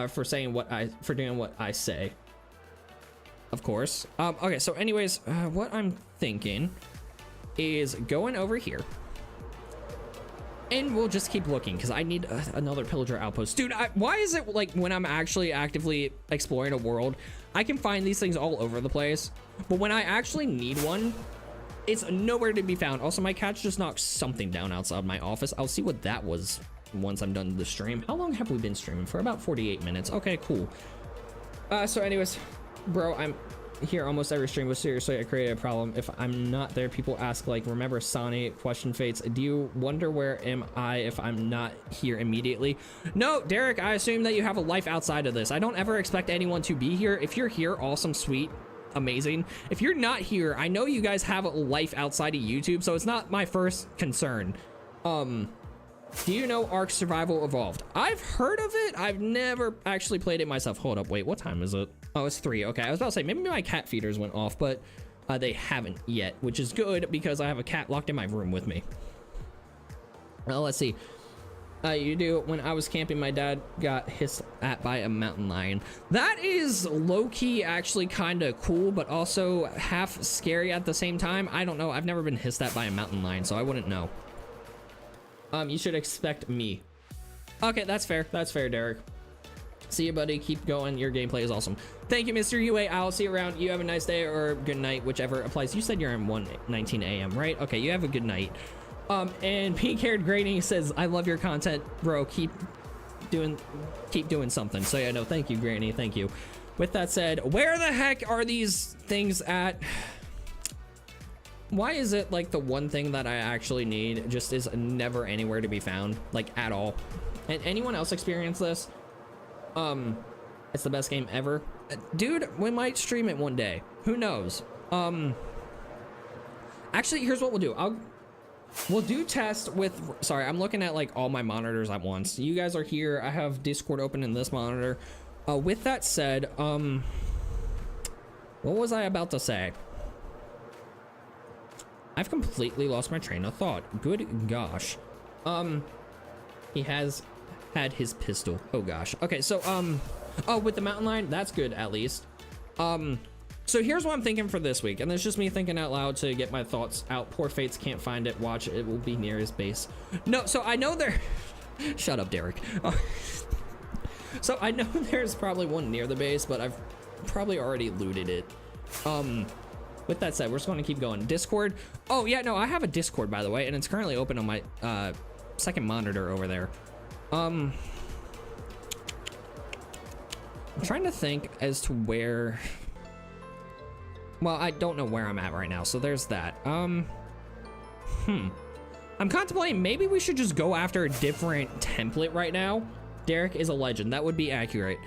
for doing what I say. Of course. Okay, so anyways, what I'm thinking is going over here, and we'll just keep looking because I need another pillager outpost. Dude, why is it like when I'm actually actively exploring a world, I can find these things all over the place, but when I actually need one, it's nowhere to be found. Also, my cat's just knocked something down outside my office. I'll see what that was once I'm done the stream. How long have we been streaming? For about 48 minutes. Okay, cool. So anyways, bro, I'm here almost every stream, but seriously, I created a problem. If I'm not there, people ask, like, remember Sonny, question Fates, do you wonder where am I if I'm not here immediately? No, Derek, I assume that you have a life outside of this. I don't ever expect anyone to be here. If you're here, awesome, sweet, amazing. If you're not here, I know you guys have a life outside of YouTube, so it's not my first concern. Do you know Ark Survival Evolved? I've heard of it. I've never actually played it myself. Hold up, wait, what time is it? Oh, it's 3. Okay, I was about to say maybe my cat feeders went off, but they haven't yet, which is good because I have a cat locked in my room with me. Well, let's see. You do. When I was camping, my dad got hissed at by a mountain lion. That is low-key actually kind of cool, but also half scary at the same time. I don't know. I've never been hissed at by a mountain lion, so I wouldn't know. You should expect me. Okay, that's fair. That's fair, Derek. See you, buddy. Keep going. Your gameplay is awesome. Thank you, Mr. UA. I'll see you around. You have a nice day or good night, whichever applies. You said you're in 1:19 a.m., right? Okay, you have a good night. And pink-haired Granny says, I love your content, bro. Keep doing something. So yeah, no, thank you, Granny. Thank you. With that said, where the heck are these things at? Why is it like the one thing that I actually need just is never anywhere to be found, like at all? And anyone else experience this? It's the best game ever. Dude, we might stream it one day. Who knows? Actually, here's what we'll do. We'll do test with, sorry, I'm looking at like all my monitors at once. You guys are here. I have Discord open in this monitor. With that said, what was I about to say? I've completely lost my train of thought. Good gosh. He has had his pistol. Oh gosh. Okay, so, oh, with the mountain lion, that's good at least. So here's what I'm thinking for this week, and it's just me thinking out loud to get my thoughts out. Poor Fates can't find it. Watch it. It will be near his base. No, so I know there... Shut up, Derek. So I know there's probably one near the base, but I've probably already looted it. With that said, we're just going to keep going. Discord. Oh, yeah, no, I have a Discord, by the way, and it's currently open on my second monitor over there. I'm trying to think as to where... Well, I don't know where I'm at right now, so there's that. I'm contemplating maybe we should just go after a different template right now. Derek is a legend. That would be accurate.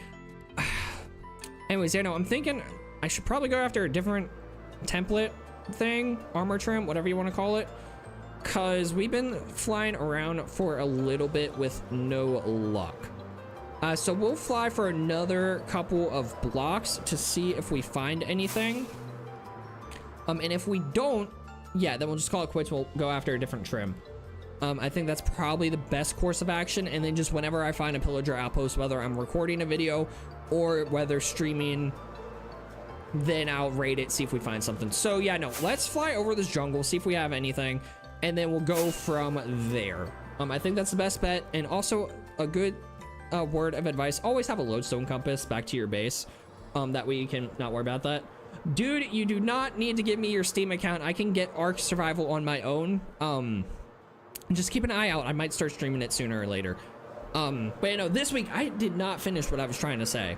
Anyways, yeah, no, I'm thinking I should probably go after a different template thing, armor trim, whatever you want to call it, because we've been flying around for a little bit with no luck. So we'll fly for another couple of blocks to see if we find anything. And if we don't, yeah, then we'll just call it quits. We'll go after a different trim. I think that's probably the best course of action. And then just whenever I find a pillager outpost, whether I'm recording a video or whether streaming, then I'll raid it, see if we find something. So yeah, no, let's fly over this jungle, see if we have anything, and then we'll go from there. I think that's the best bet. And also a good word of advice, always have a lodestone compass back to your base. That way you can not worry about that. Dude, you do not need to give me your Steam account. I can get Ark Survival on my own. Just keep an eye out. I might start streaming it sooner or later. But you know, this week I did not finish what I was trying to say.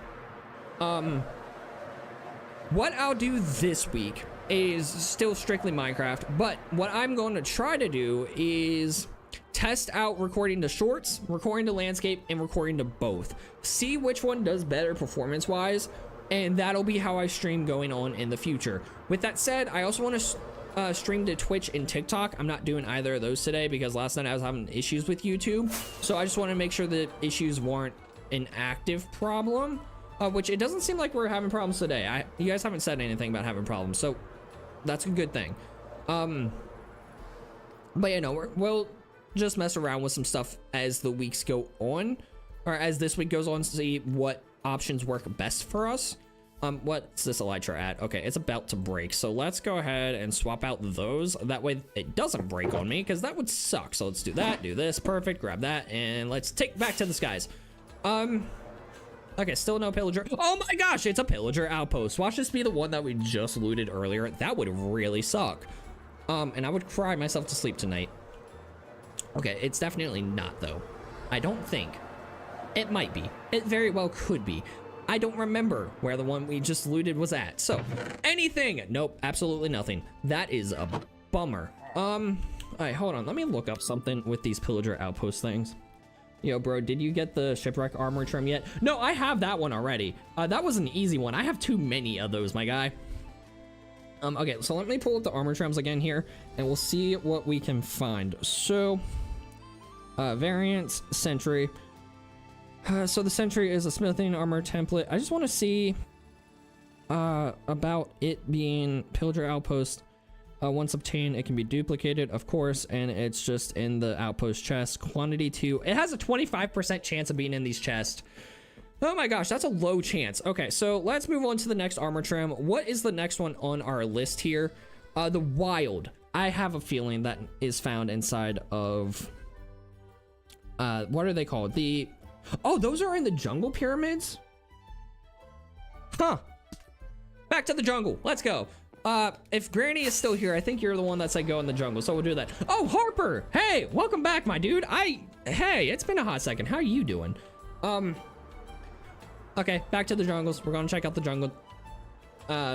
What I'll do this week is still strictly Minecraft, but what I'm going to try to do is test out recording to shorts, recording to landscape, and recording to both. See which one does better performance-wise, and that'll be how I stream going on in the future. With that said, I also want to stream to Twitch and TikTok. I'm not doing either of those today because last night I was having issues with YouTube, so I just want to make sure that issues weren't an active problem, which it doesn't seem like we're having problems today. You guys haven't said anything about having problems, so that's a good thing. But you know, we'll just mess around with some stuff as the weeks go on, or as this week goes on, to see what options work best for us. What's this elytra at? Okay, it's about to break, so let's go ahead and swap out those. That way it doesn't break on me, because that would suck. So let's do that, do this, perfect, grab that, and let's take back to the skies. Okay, still no pillager. Oh my gosh, it's a pillager outpost. Watch this be the one that we just looted earlier. That would really suck. And I would cry myself to sleep tonight. Okay, it's definitely not, though. I don't think. It might be. It very well could be. I don't remember where the one we just looted was at. So, anything. Nope, absolutely nothing. That is a bummer. All right, hold on. Let me look up something with these pillager outpost things. Yo, bro, did you get the shipwreck armor trim yet? No, I have that one already. That was an easy one. I have too many of those, my guy. Okay, so let me pull up the armor trims again here, and we'll see what we can find. So, variants, sentry. So the sentry is a smithing armor template. I just want to see about it being pillager outpost. Once obtained, it can be duplicated, of course, and it's just in the outpost chest. Quantity 2. It has a 25% chance of being in these chests. Oh my gosh, that's a low chance. Okay, so let's move on to the next armor trim. What is the next one on our list here? The wild. I have a feeling that is found inside of... what are they called? Oh, those are in the jungle pyramids? Huh. Back to the jungle. Let's go. If Granny is still here, I think you're the one that said go in the jungle, so we'll do that. Oh, Harper! Hey, welcome back, my dude. Hey, it's been a hot second. How are you doing? Okay, back to the jungles. We're gonna check out the jungle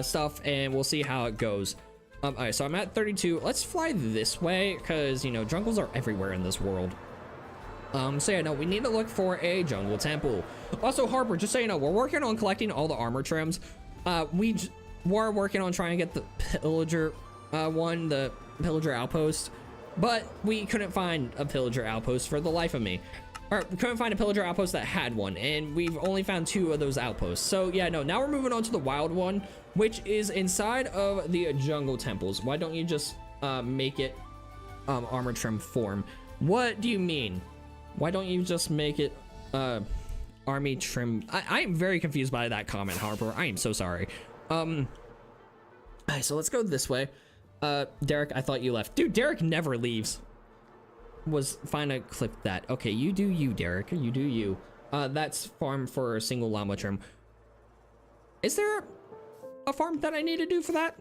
stuff, and we'll see how it goes. All right, so I'm at 32. Let's fly this way, because, you know, jungles are everywhere in this world. So yeah, no, we need to look for a jungle temple. Also, Harper, just so you know, we're working on collecting all the armor trims. We're working on trying to get the pillager the pillager outpost, but we couldn't find a pillager outpost for the life of me. Or we couldn't find a pillager outpost that had one, and we've only found 2 of those outposts. So yeah, no, now we're moving on to the wild one, which is inside of the jungle temples. Why don't you just make it armor trim form? What do you mean? Why don't you just make it army trim? I am very confused by that comment, Harper. I am so sorry. Alright, so let's go this way. Derek, I thought you left. Dude, Derek never leaves. Was fine to clip that. Okay, you do you, Derek. You do you. That's farm for a single llama trim. Is there a farm that I need to do for that?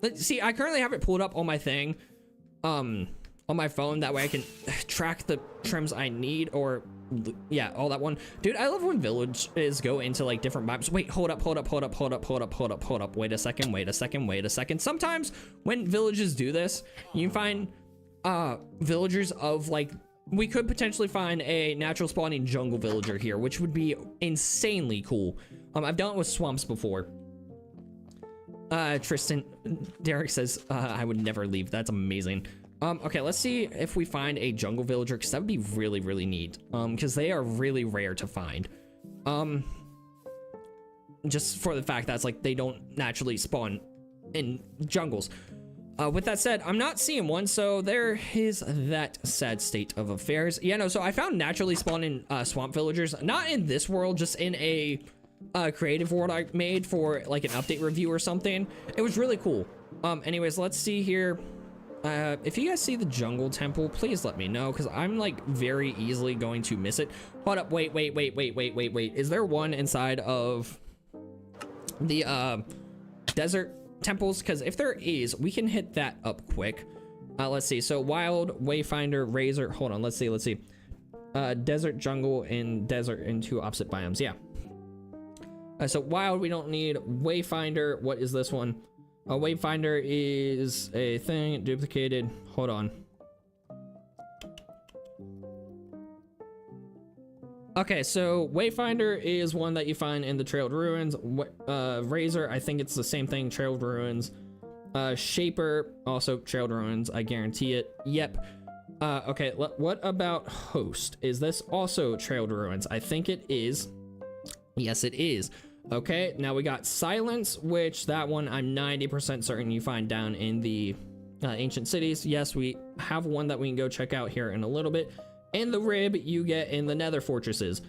Let's see, I currently have it pulled up on my thing. On my phone, that way I can track the trims I need, or yeah, all that one. Dude, I love when villages go into like different maps. Wait, hold up. Wait a second. Sometimes when villages do this, you find villagers of like, we could potentially find a natural spawning jungle villager here, which would be insanely cool. I've done it with swamps before. Tristan, Derek says, I would never leave. That's amazing. Okay, let's see if we find a jungle villager, because that would be really, really neat. Because they are really rare to find. Just for the fact that it's like they don't naturally spawn in jungles. With that said, I'm not seeing one, so there is that sad state of affairs. Yeah, no, so I found naturally spawning swamp villagers, not in this world, just in a creative world I made for like an update review or something. It was really cool. Anyways, let's see here. If you guys see the jungle temple, please let me know, because I'm like very easily going to miss it. Hold up, wait. Is there one inside of the desert temples? Because if there is, we can hit that up quick. Let's see. So wild, wayfinder, razor. Hold on, let's see. Desert, jungle, and desert into opposite biomes. Yeah. So wild, we don't need. Wayfinder, what is this one? A wayfinder is a thing duplicated. Hold on. Okay, so wayfinder is one that you find in the trailed ruins. Razor, I think it's the same thing, trailed ruins. Shaper, also trailed ruins, I guarantee it. Yep. Okay, what about host? Is this also trailed ruins? I think it is. Yes, it is. Okay, now we got silence, which that one I'm 90% certain you find down in the ancient cities. Yes, we have one that we can go check out here in a little bit. And the rib you get in the nether fortresses.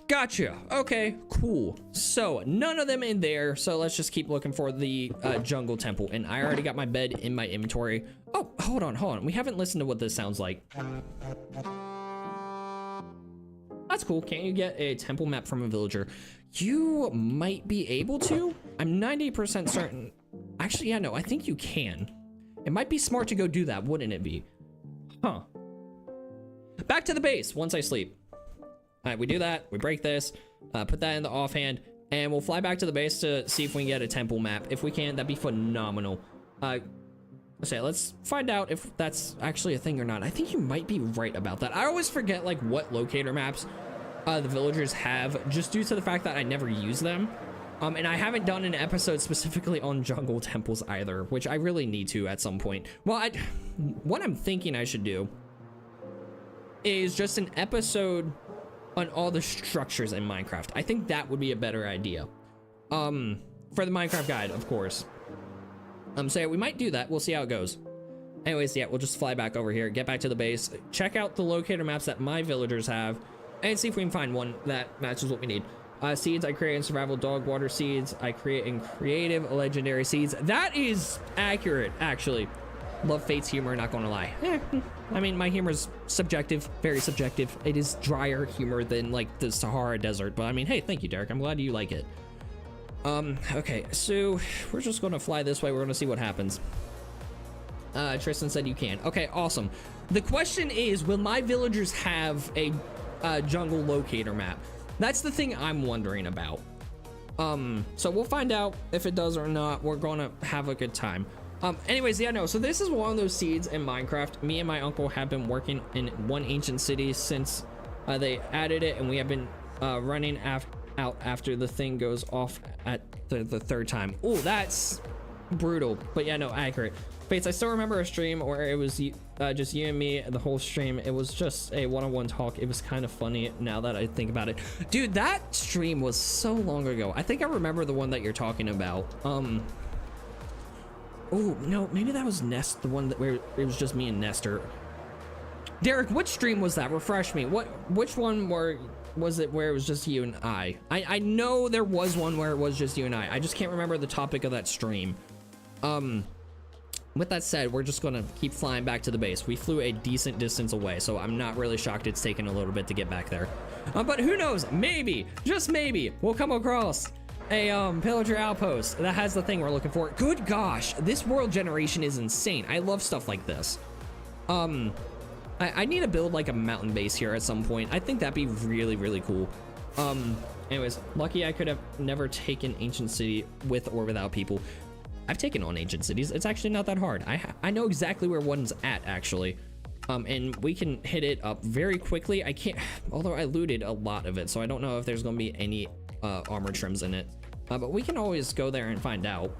Gotcha. Okay, cool. So none of them in there, so let's just keep looking for the jungle temple. And I already got my bed in my inventory. Oh, hold on. We haven't listened to what this sounds like. That's cool. Can't you get a temple map from a villager? You might be able to. I'm 90% certain. Actually, yeah, no, I think you can. It might be smart to go do that, wouldn't it be? Huh. Back to the base once I sleep. All right, we do that. We break this, put that in the offhand, and we'll fly back to the base to see if we can get a temple map. If we can, that'd be phenomenal. So let's find out if that's actually a thing or not. I think you might be right about that. I always forget like what locator maps the villagers have, just due to the fact that I never use them. And I haven't done an episode specifically on jungle temples either, which I really need to at some point. Well, what I'm thinking I should do is just an episode on all the structures in Minecraft. I think that would be a better idea. For the Minecraft guide, of course. So yeah, we might do that. We'll see how it goes. Anyways, yeah, we'll just fly back over here, get back to the base, check out the locator maps that my villagers have, and see if we can find one that matches what we need. Seeds I create in survival, dog water seeds I create in creative legendary seeds. That is accurate, actually. Love Fate's humor, not gonna lie. I mean, my humor is subjective, very subjective. It is drier humor than like the Sahara Desert, but I mean, hey, thank you, Derek. I'm glad you like it. Okay, so we're just gonna fly this way. We're gonna see what happens. Tristan said you can. Okay, awesome. The question is, will my villagers have a jungle locator map? That's the thing I'm wondering about. So we'll find out if it does or not. We're gonna have a good time. Anyways, yeah, no, so this is one of those seeds in Minecraft. Me and my uncle have been working in one ancient city since they added it, and we have been running out after the thing goes off at the third time. Oh, that's brutal, but yeah, no, accurate. Fates, I still remember a stream where it was just you and me the whole stream. It was just a one-on-one talk. It was kind of funny now that I think about it. Dude, that stream was so long ago. I think I remember the one that you're talking about. Oh no, maybe that was Nest, the one that where it was just me and Nestor. Derek, which stream was that? Refresh me. Which one was it where it was just you and I know there was one where it was just you and I just can't remember the topic of that stream. With that said, we're just gonna keep flying back to the base. We flew a decent distance away, so I'm not really shocked it's taken a little bit to get back there. But who knows, maybe, just maybe, we'll come across a pillager outpost that has the thing we're looking for. Good gosh, this world generation is insane. I love stuff like this. I need to build like a mountain base here at some point. I think that'd be really, really cool. Anyways, lucky I could have never taken ancient city with or without people. I've taken on ancient cities. It's actually not that hard. I know exactly where one's at, actually. And we can hit it up very quickly. I can't, although I looted a lot of it, so I don't know if there's gonna be any armor trims in it. But we can always go there and find out.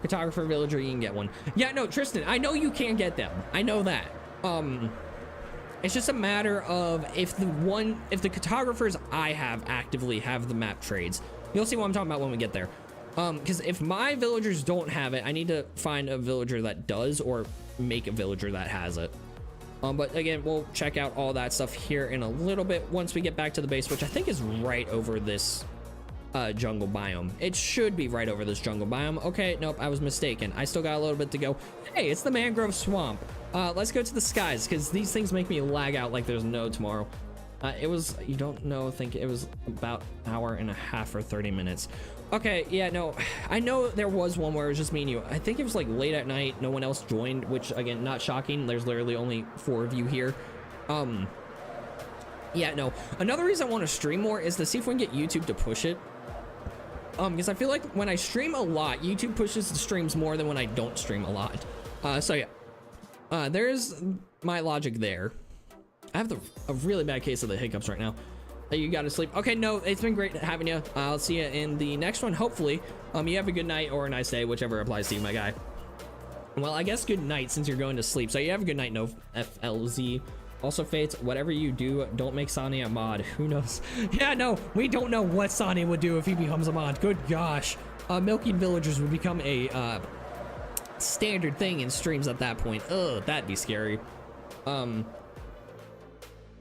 Cartographer villager, you can get one. Yeah, no, Tristan, I know you can get them. I know that. It's just a matter of if the cartographers I have actively have the map trades. You'll see what I'm talking about when we get there. Because if my villagers don't have it, I need to find a villager that does, or make a villager that has it. But again, we'll check out all that stuff here in a little bit once we get back to the base, which I think is right over this jungle biome. It should be right over this jungle biome. Okay, nope, I was mistaken. I still got a little bit to go. Hey, it's the mangrove swamp. Let's go to the skies, because these things make me lag out like there's no tomorrow. It was, you don't know, I think it was about an hour and a half or 30 minutes. Okay, yeah, no, I know there was one where it was just me and you. I think it was like late at night, no one else joined, which again, not shocking. There's literally only 4 of you here. Yeah, no, another reason I want to stream more is to see if we can get YouTube to push it. Because I feel like when I stream a lot, YouTube pushes the streams more than when I don't stream a lot. So yeah, there's my logic there. I have a really bad case of the hiccups right now. You gotta sleep. Okay, no, it's been great having you. I'll see you in the next one, hopefully. You have a good night or a nice day, whichever applies to you, my guy. Well, I guess good night since you're going to sleep. So you have a good night, no FLZ. Also, Fates, whatever you do, don't make Sonny a mod. Who knows? Yeah, no, we don't know what Sonny would do if he becomes a mod. Good gosh. Milking villagers would become a standard thing in streams at that point. Ugh, that'd be scary.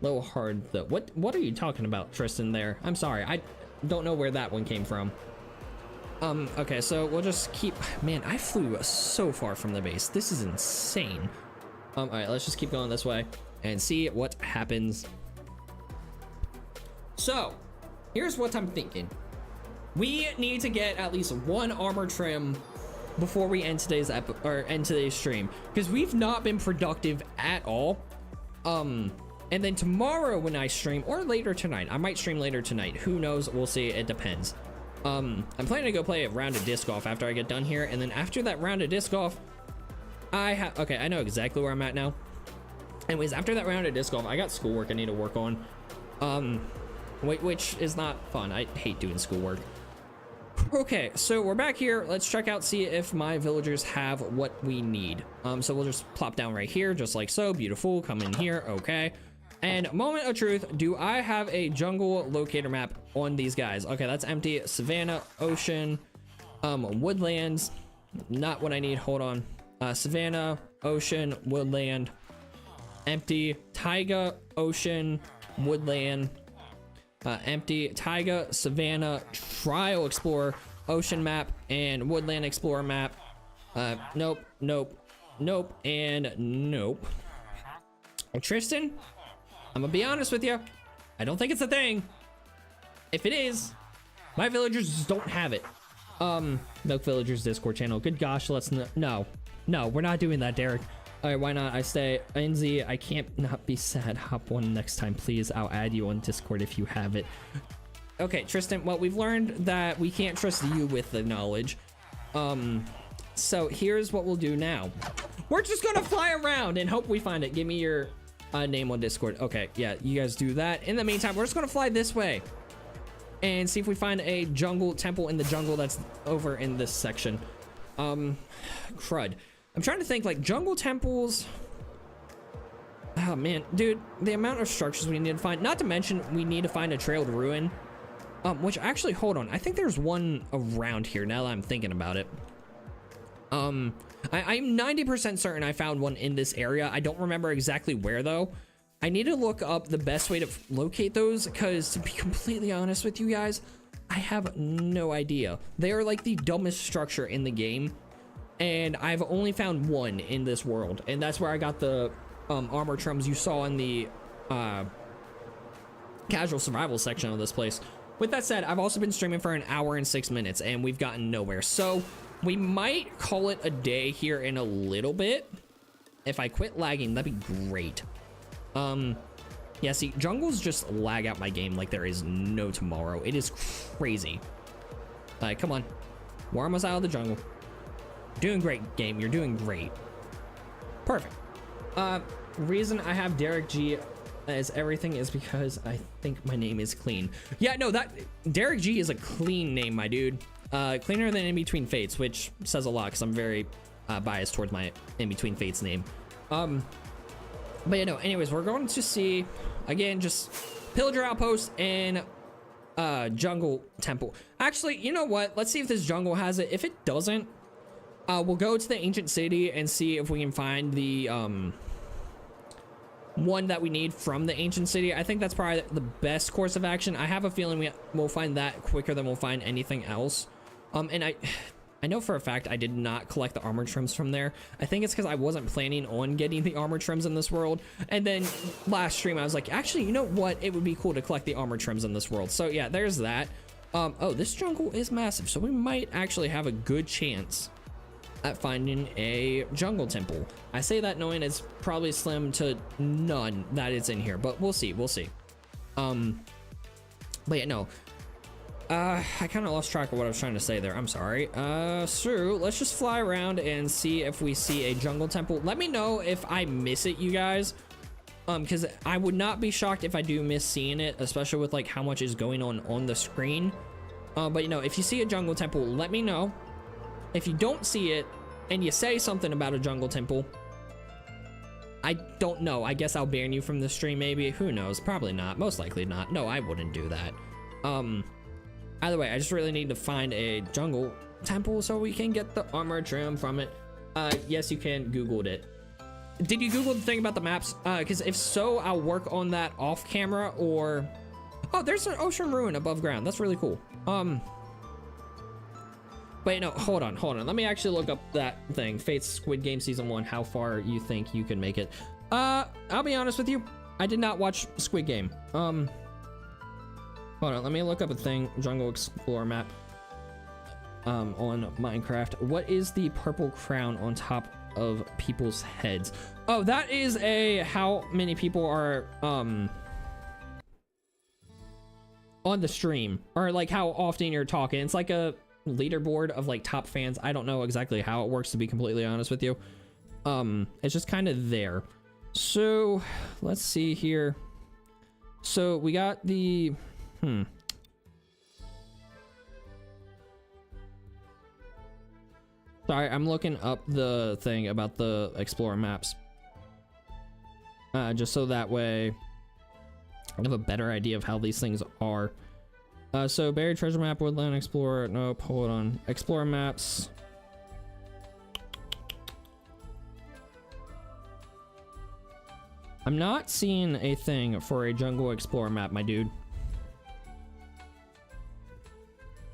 Little hard though. What are you talking about, Tristan, there? I'm sorry, I don't know where that one came from. Okay, so we'll just keep, man, I flew so far from the base. This is insane. All right, let's just keep going this way and see what happens. So here's what I'm thinking. We need to get at least 1 armor trim before we end today's end today's stream, because we've not been productive at all. And then tomorrow when I stream, or later tonight, I might stream later tonight. Who knows? We'll see. It depends. I'm planning to go play a round of disc golf after I get done here, and then after that round of disc golf, okay, I know exactly where I'm at now. Anyways, after that round of disc golf, I got schoolwork I need to work on, which is not fun. I hate doing schoolwork. Okay, so we're back here. Let's check out, see if my villagers have what we need. So we'll just plop down right here, just like so. Beautiful. Come in here. Okay. And moment of truth, do I have a jungle locator map on these guys? Okay, that's empty. Savannah, ocean, Woodlands, not what I need. Hold on. Savannah, ocean, woodland, empty. Taiga, ocean, woodland, empty. Taiga, savannah, trial explorer, ocean map, and woodland explorer map. Nope, nope, nope, and nope. Tristan, I'm gonna be honest with you, I don't think it's a thing. If it is, my villagers just don't have it. Milk Villagers Discord channel. Good gosh, let's no, we're not doing that, Derek. All right, why not? I stay. NZ, I can't not be sad. Hop one next time, please. I'll add you on Discord if you have it. Okay, Tristan, well, we've learned that we can't trust you with the knowledge. So here's what we'll do now. We're just gonna fly around and hope we find it. Give me your name on Discord. Okay, yeah, you guys do that. In the meantime, we're just gonna fly this way and see if we find a jungle temple in the jungle that's over in this section. Crud. I'm trying to think, like, jungle temples. Oh man, dude, the amount of structures we need to find, not to mention we need to find a trailed ruin, which actually, hold on, I think there's one around here now that I'm thinking about it. I'm 90% certain I found one in this area. I don't remember exactly where though. I need to look up the best way to locate those, because to be completely honest with you guys, I have no idea. They are like the dumbest structure in the game, and I've only found one in this world, and that's where I got the armor trims you saw in the casual survival section of this place. With that said, I've also been streaming for an hour and 6 minutes, and we've gotten nowhere, so we might call it a day here in a little bit. If I quit lagging, that'd be great. Yeah, see, jungles just lag out my game like there is no tomorrow. It is crazy. Come on, we're almost out of the jungle. Doing great, game. You're doing great. Perfect. Reason I have Derek G as everything is because I think my name is clean. Yeah, no, that Derek G is a clean name, my dude. Cleaner than In Between Fates, which says a lot because I'm very biased towards my In Between Fates name. But you know, anyways, we're going to see again, just pillager outpost and jungle temple. Actually, you know what? Let's see if this jungle has it. If it doesn't, we'll go to the ancient city and see if we can find the one that we need from the ancient city. I think that's probably the best course of action. I have a feeling we'll find that quicker than we'll find anything else. And I know for a fact I did not collect the armor trims from there. I think it's because I wasn't planning on getting the armor trims in this world. And then last stream I was like, actually, you know what? It would be cool to collect the armor trims in this world. So yeah, there's that. Oh, this jungle is massive, so we might actually have a good chance at finding a jungle temple. I say that knowing it's probably slim to none that it's in here, but we'll see, we'll see. But yeah, no. I kind of lost track of what I was trying to say there. I'm sorry. So let's just fly around and see if we see a jungle temple. Let me know if I miss it, you guys. Because I would not be shocked if I do miss seeing it, especially with like how much is going on the screen. But you know, if you see a jungle temple, let me know. If you don't see it and you say something about a jungle temple, I don't know. I guess I'll ban you from the stream maybe. Who knows? Probably not. Most likely not. No, I wouldn't do that. Either way, I just really need to find a jungle temple so we can get the armor trim from it. Yes, you can. Googled it. Did you Google the thing about the maps? Because if so, I'll work on that off camera or... Oh, there's an ocean ruin above ground. That's really cool. Wait, no, hold on. Let me actually look up that thing. Fate's Squid Game Season 1, how far you think you can make it. I'll be honest with you. I did not watch Squid Game. Hold on, let me look up a thing. Jungle Explorer map. On Minecraft. What is the purple crown on top of people's heads? Oh, that is a how many people are on the stream, or like how often you're talking. It's like a leaderboard of like top fans. I don't know exactly how it works, to be completely honest with you. It's just kind of there. So let's see here. So we got the sorry, I'm looking up the thing about the Explorer maps. Just so that way I have a better idea of how these things are. So buried treasure map, woodland explorer. Nope, hold on. Explore maps. I'm not seeing a thing for a jungle explorer map, my dude.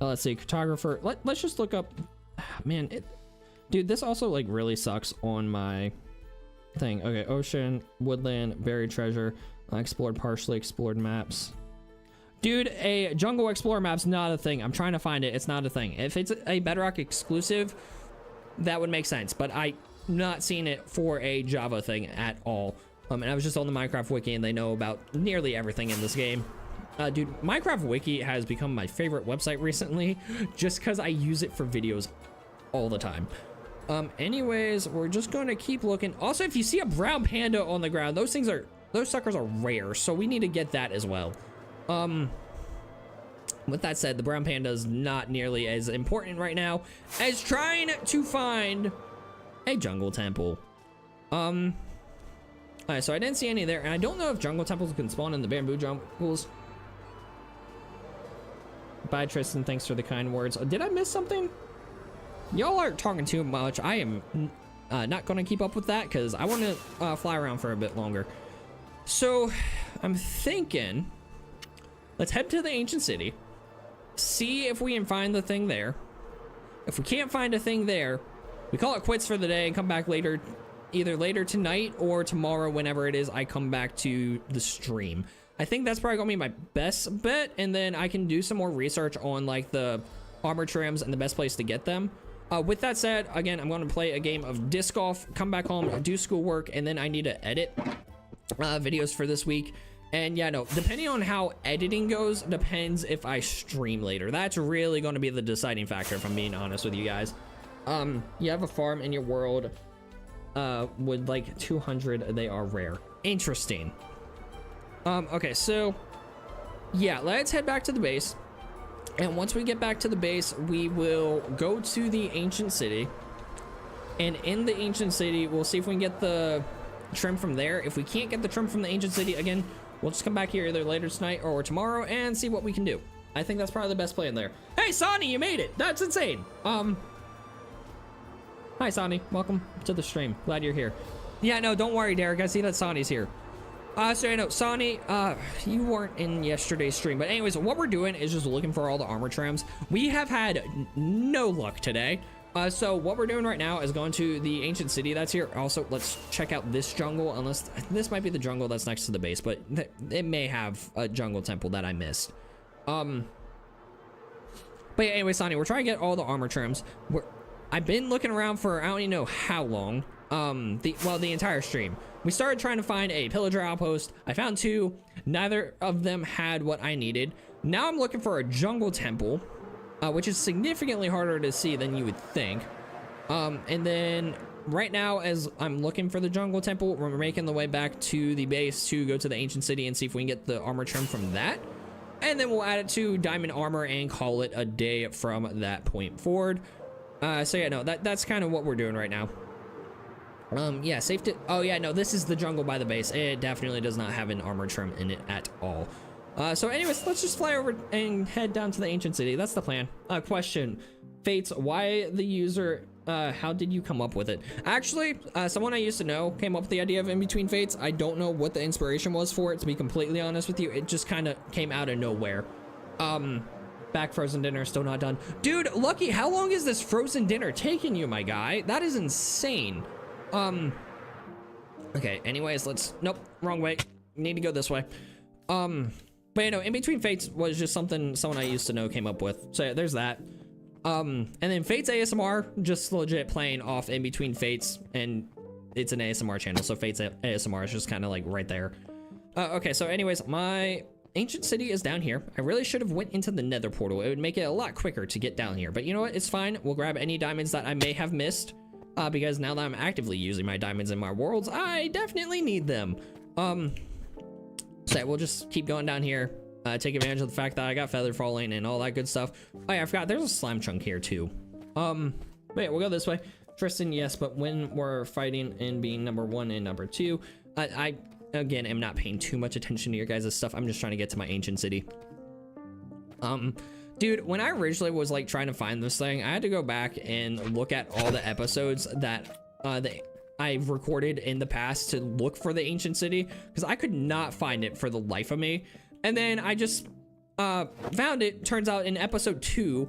Let's see, cartographer. Let's just look up. Man, dude, this also like really sucks on my thing. Okay, ocean, woodland, buried treasure, explored, partially explored maps. Dude, a jungle explorer map's not a thing. I'm trying to find it. It's not a thing. If it's a Bedrock exclusive, that would make sense. But I'm not seeing it for a Java thing at all. And I was just on the Minecraft wiki, and they know about nearly everything in this game. Dude, Minecraft wiki has become my favorite website recently, just because I use it for videos all the time. Anyways, we're just going to keep looking. Also, if you see a brown panda on the ground, those suckers are rare, so we need to get that as well. With that said, the brown panda is not nearly as important right now as trying to find a jungle temple. Alright, so I didn't see any there, and I don't know if jungle temples can spawn in the bamboo jungles. Bye, Tristan. Thanks for the kind words. Did I miss something? Y'all are talking too much. I am not going to keep up with that because I want to fly around for a bit longer. So I'm thinking, let's head to the ancient city, see if we can find the thing there. If we can't find a thing there, we call it quits for the day and come back later, either later tonight or tomorrow, whenever it is I come back to the stream. I think that's probably gonna be my best bet, and then I can do some more research on like the armor trims and the best place to get them. With that said, again, I'm going to play a game of disc golf, come back home, do schoolwork, and then I need to edit videos for this week. And yeah, no, depending on how editing goes, depends if I stream later. That's really going to be the deciding factor, if I'm being honest with you guys. You have a farm in your world with like 200, they are rare. Interesting. Okay, so yeah, let's head back to the base. And once we get back to the base, we will go to the ancient city. And in the ancient city, we'll see if we can get the trim from there. If we can't get the trim from the ancient city, again, we'll just come back here either later tonight or tomorrow and see what we can do. I think that's probably the best plan there. Hey, Sonny, you made it. That's insane. Hi, Sonny. Welcome to the stream. Glad you're here. Yeah, no, don't worry, Derek. I see that Sonny's here. So you know, Sonny, you weren't in yesterday's stream, but anyways, what we're doing is just looking for all the armor trims. We have had no luck today. So what we're doing right now is going to the ancient city that's here. Also, let's check out this jungle, unless this might be the jungle that's next to the base, but it may have a jungle temple that I missed. But yeah, anyway, Sonny, we're trying to get all the armor trims. I've been looking around for I don't even know how long. The entire stream. We started trying to find a pillager outpost. I found two. Neither of them had what I needed. Now I'm looking for a jungle temple, which is significantly harder to see than you would think. And then right now, as I'm looking for the jungle temple, we're making the way back to the base to go to the ancient city and see if we can get the armor trim from that. And then we'll add it to diamond armor and call it a day from that point forward. So yeah, no, that's kind of what we're doing right now. Yeah, safety. Oh yeah, no, this is the jungle by the base. It definitely does not have an armor trim in it at all. So anyways, let's just fly over and head down to the ancient city. That's the plan. Question, Fates, why the user, how did you come up with it? Actually, someone I used to know came up with the idea of In Between Fates. I don't know what the inspiration was for it, to be completely honest with you. It just kind of came out of nowhere. Back frozen dinner, still not done. Dude, Lucky, how long is this frozen dinner taking you, my guy? That is insane. Okay, anyways, nope, wrong way. Need to go this way. But you know, In Between Fates was just something someone I used to know came up with. So yeah, there's that. And then Fates ASMR, just legit playing off In Between Fates, and it's an ASMR channel, so Fates ASMR is just kind of like right there. Okay, so anyways, my ancient city is down here. I really should have went into the nether portal. It would make it a lot quicker to get down here, but you know what? It's fine. We'll grab any diamonds that I may have missed. Because now that I'm actively using my diamonds in my worlds, I definitely need them. So we'll just keep going down here, take advantage of the fact that I got feather falling and all that good stuff. Oh yeah, I forgot there's a slime chunk here too. Wait, we'll go this way. Tristan, yes, but when we're fighting and being number 1 and number 2, I again am not paying too much attention to your guys' stuff. I'm just trying to get to my ancient city. Dude, when I originally was like trying to find this thing, I had to go back and look at all the episodes that I've recorded in the past to look for the ancient city, because I could not find it for the life of me. And then I just found it, turns out, in episode 2.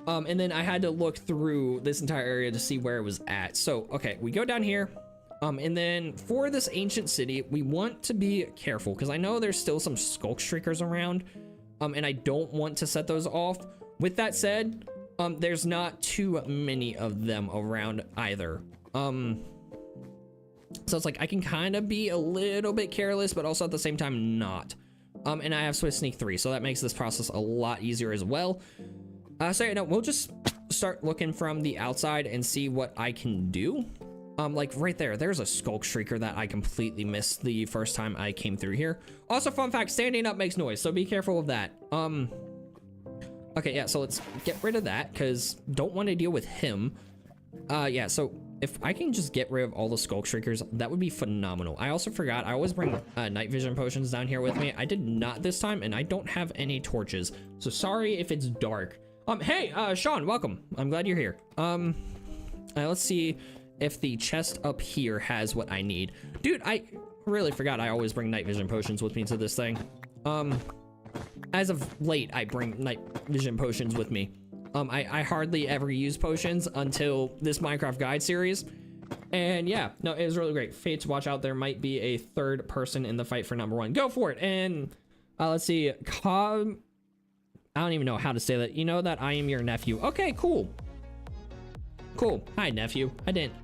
And then I had to look through this entire area to see where it was at. So, okay, we go down here. And then for this ancient city, we want to be careful, because I know there's still some skulk streakers around. And I don't want to set those off. With that said, there's not too many of them around either. So it's like I can kind of be a little bit careless, but also at the same time not. And I have Swift Sneak 3, so that makes this process a lot easier as well. So you know, we'll just start looking from the outside and see what I can do. Like right there's a skulk shrieker that I completely missed the first time I came through here. Also, fun fact, standing up makes noise, so be careful of that. Okay, yeah, so let's get rid of that, because don't want to deal with him. Yeah, so if I can just get rid of all the skulk shriekers, that would be phenomenal. I also forgot, I always bring night vision potions down here with me. I did not this time, and I don't have any torches, so sorry if it's dark. Hey, Sean, welcome. I'm glad you're here. Let's see if the chest up here has what I need. Dude, I really forgot I always bring night vision potions with me to this thing. As of late, I bring night vision potions with me. I hardly ever use potions until this Minecraft guide series. And yeah, no, it was really great. Fates, watch out, there might be a third person in the fight for number 1. Go for it. And let's see, I don't even know how to say that. You know that I am your nephew. Okay, cool. Cool. Hi, nephew.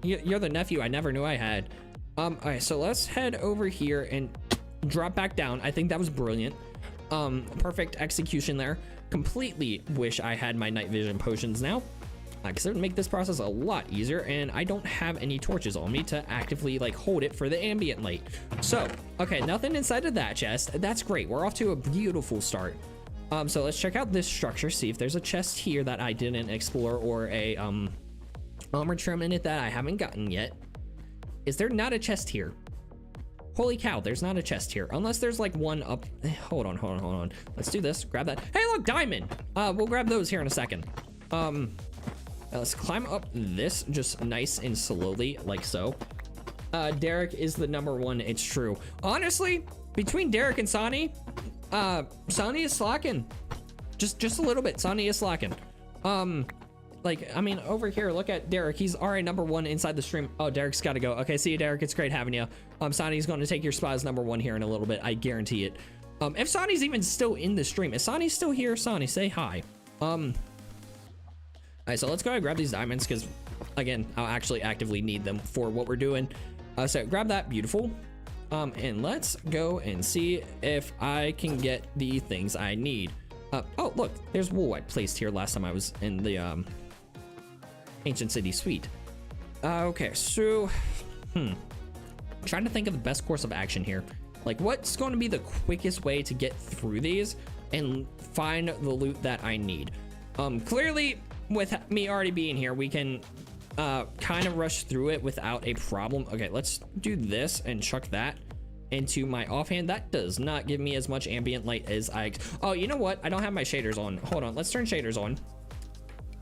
You're the nephew I never knew I had. Okay, so let's head over here and drop back down. I think that was brilliant. Perfect execution there. Completely wish I had my night vision potions now, because it would make this process a lot easier, and I don't have any torches on me to actively like hold it for the ambient light. So, okay, nothing inside of that chest. That's great. We're off to a beautiful start. So let's check out this structure, see if there's a chest here that I didn't explore, or a armor trim in it that I haven't gotten yet. Is there not a chest here? Holy cow, there's not a chest here, unless there's like one up. Hold on. Let's do this. Grab that. Hey, look, diamond. We'll grab those here in a second. Let's climb up this just nice and slowly, like so. Derek is the number 1. It's true. Honestly, between Derek and Sonny, Sonny is slacking. Just a little bit. Sonny is slacking. Like, I mean, over here, look at Derek. He's already number 1 inside the stream. Oh, Derek's got to go. Okay, see you, Derek. It's great having you. Sonny's going to take your spot as number 1 here in a little bit. I guarantee it. If Sonny's even still in the stream, is Sonny still here? Sonny, say hi. All right, so let's go ahead and grab these diamonds, because, again, I'll actually actively need them for what we're doing. So grab that. Beautiful. And let's go and see if I can get the things I need. Oh, look, there's wool I placed here last time I was in the, Ancient City Suite. Okay, so trying to think of the best course of action here. Like, what's going to be the quickest way to get through these and find the loot that I need? Clearly, with me already being here, we can kind of rush through it without a problem. Okay, let's do this and chuck that into my offhand. That does not give me as much ambient light as oh, you know what? I don't have my shaders on. Hold on, let's turn shaders on.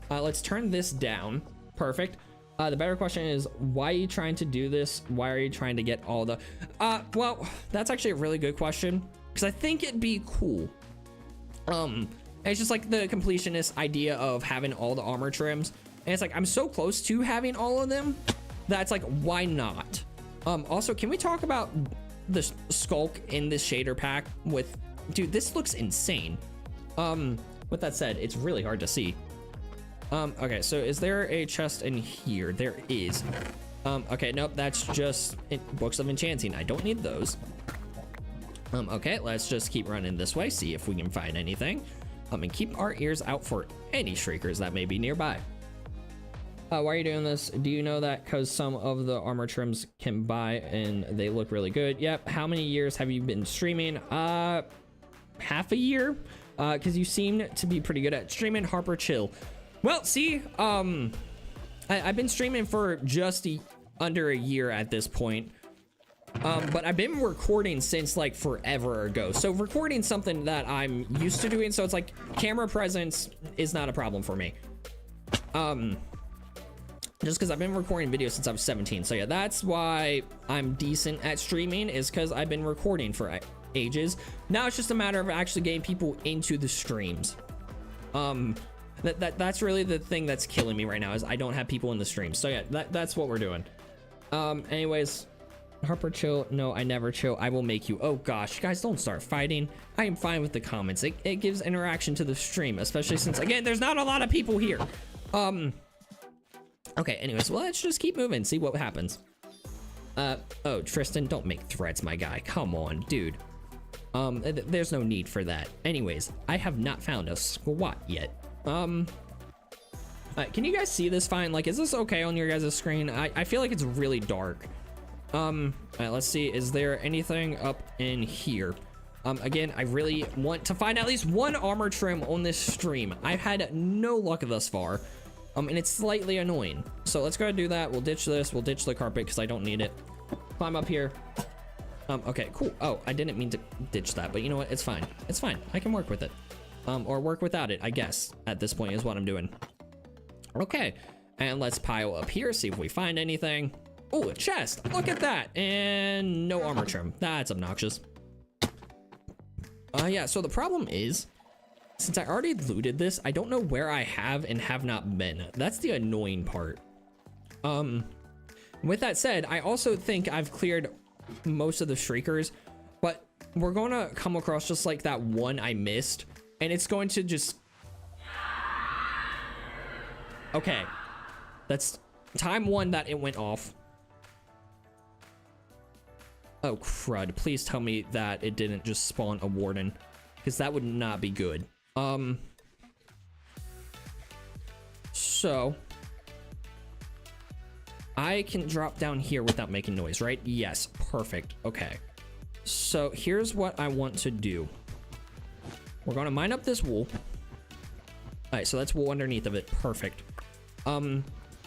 Let's turn this down. Perfect. The better question is, why are you trying to do this? Why are you trying to get all the... well, that's actually a really good question, because I think it'd be cool. It's just like the completionist idea of having all the armor trims. And it's like, I'm so close to having all of them that's like, why not? Also, can we talk about the skulk in this shader pack with... Dude, this looks insane. With that said, it's really hard to see. Okay, so is there a chest in here? There is. Okay, nope, that's just books of enchanting. I don't need those. Okay, let's just keep running this way, see if we can find anything. And keep our ears out for any shriekers that may be nearby. Why are you doing this? Do you know that because some of the armor trims can buy and they look really good? Yep. How many years have you been streaming? Half a year. Because you seem to be pretty good at streaming. Harper, chill. Well, see, I've been streaming for just under a year at this point. But I've been recording since like forever ago. So recording something that I'm used to doing. So it's like camera presence is not a problem for me. Just because I've been recording videos since I was 17. So yeah, that's why I'm decent at streaming, is because I've been recording for ages. Now it's just a matter of actually getting people into the streams. That's really the thing that's killing me right now, is I don't have people in the stream. So yeah, that's what we're doing. Anyways, Harper, chill. No, I never chill. I will make you. Oh gosh, guys, don't start fighting. I am fine with the comments. It gives interaction to the stream, especially since, again, there's not a lot of people here. Okay, anyways, well, let's just keep moving, see what happens. Oh, Tristan, don't make threats, my guy. Come on, dude. There's no need for that. Anyways, I have not found a squat yet. Can you guys see this fine? Like, is this okay on your guys' screen? I feel like it's really dark. All right, let's see. Is there anything up in here? Again, I really want to find at least one armor trim on this stream. I've had no luck thus far. And it's slightly annoying. So let's go ahead and do that. We'll ditch this. We'll ditch the carpet because I don't need it. Climb up here. Okay, cool. Oh, I didn't mean to ditch that, but you know what? It's fine. It's fine. I can work with it. Or work without it, I guess, at this point is what I'm doing. Okay, and let's pile up here, see if we find anything. Oh, a chest. Look at that. And no armor trim. That's obnoxious. Yeah, so the problem is, since I already looted this, I don't know where I have and have not been. That's the annoying part. With that said, I also think I've cleared most of the shriekers, but we're going to come across just like that one I missed, and it's going to just... Okay. That's time one that it went off. Oh, crud. Please tell me that it didn't just spawn a warden, because that would not be good. So I can drop down here without making noise, right? Yes, perfect. Okay, so here's what I want to do. We're gonna mine up this wool. All right, so that's wool underneath of it. Perfect. And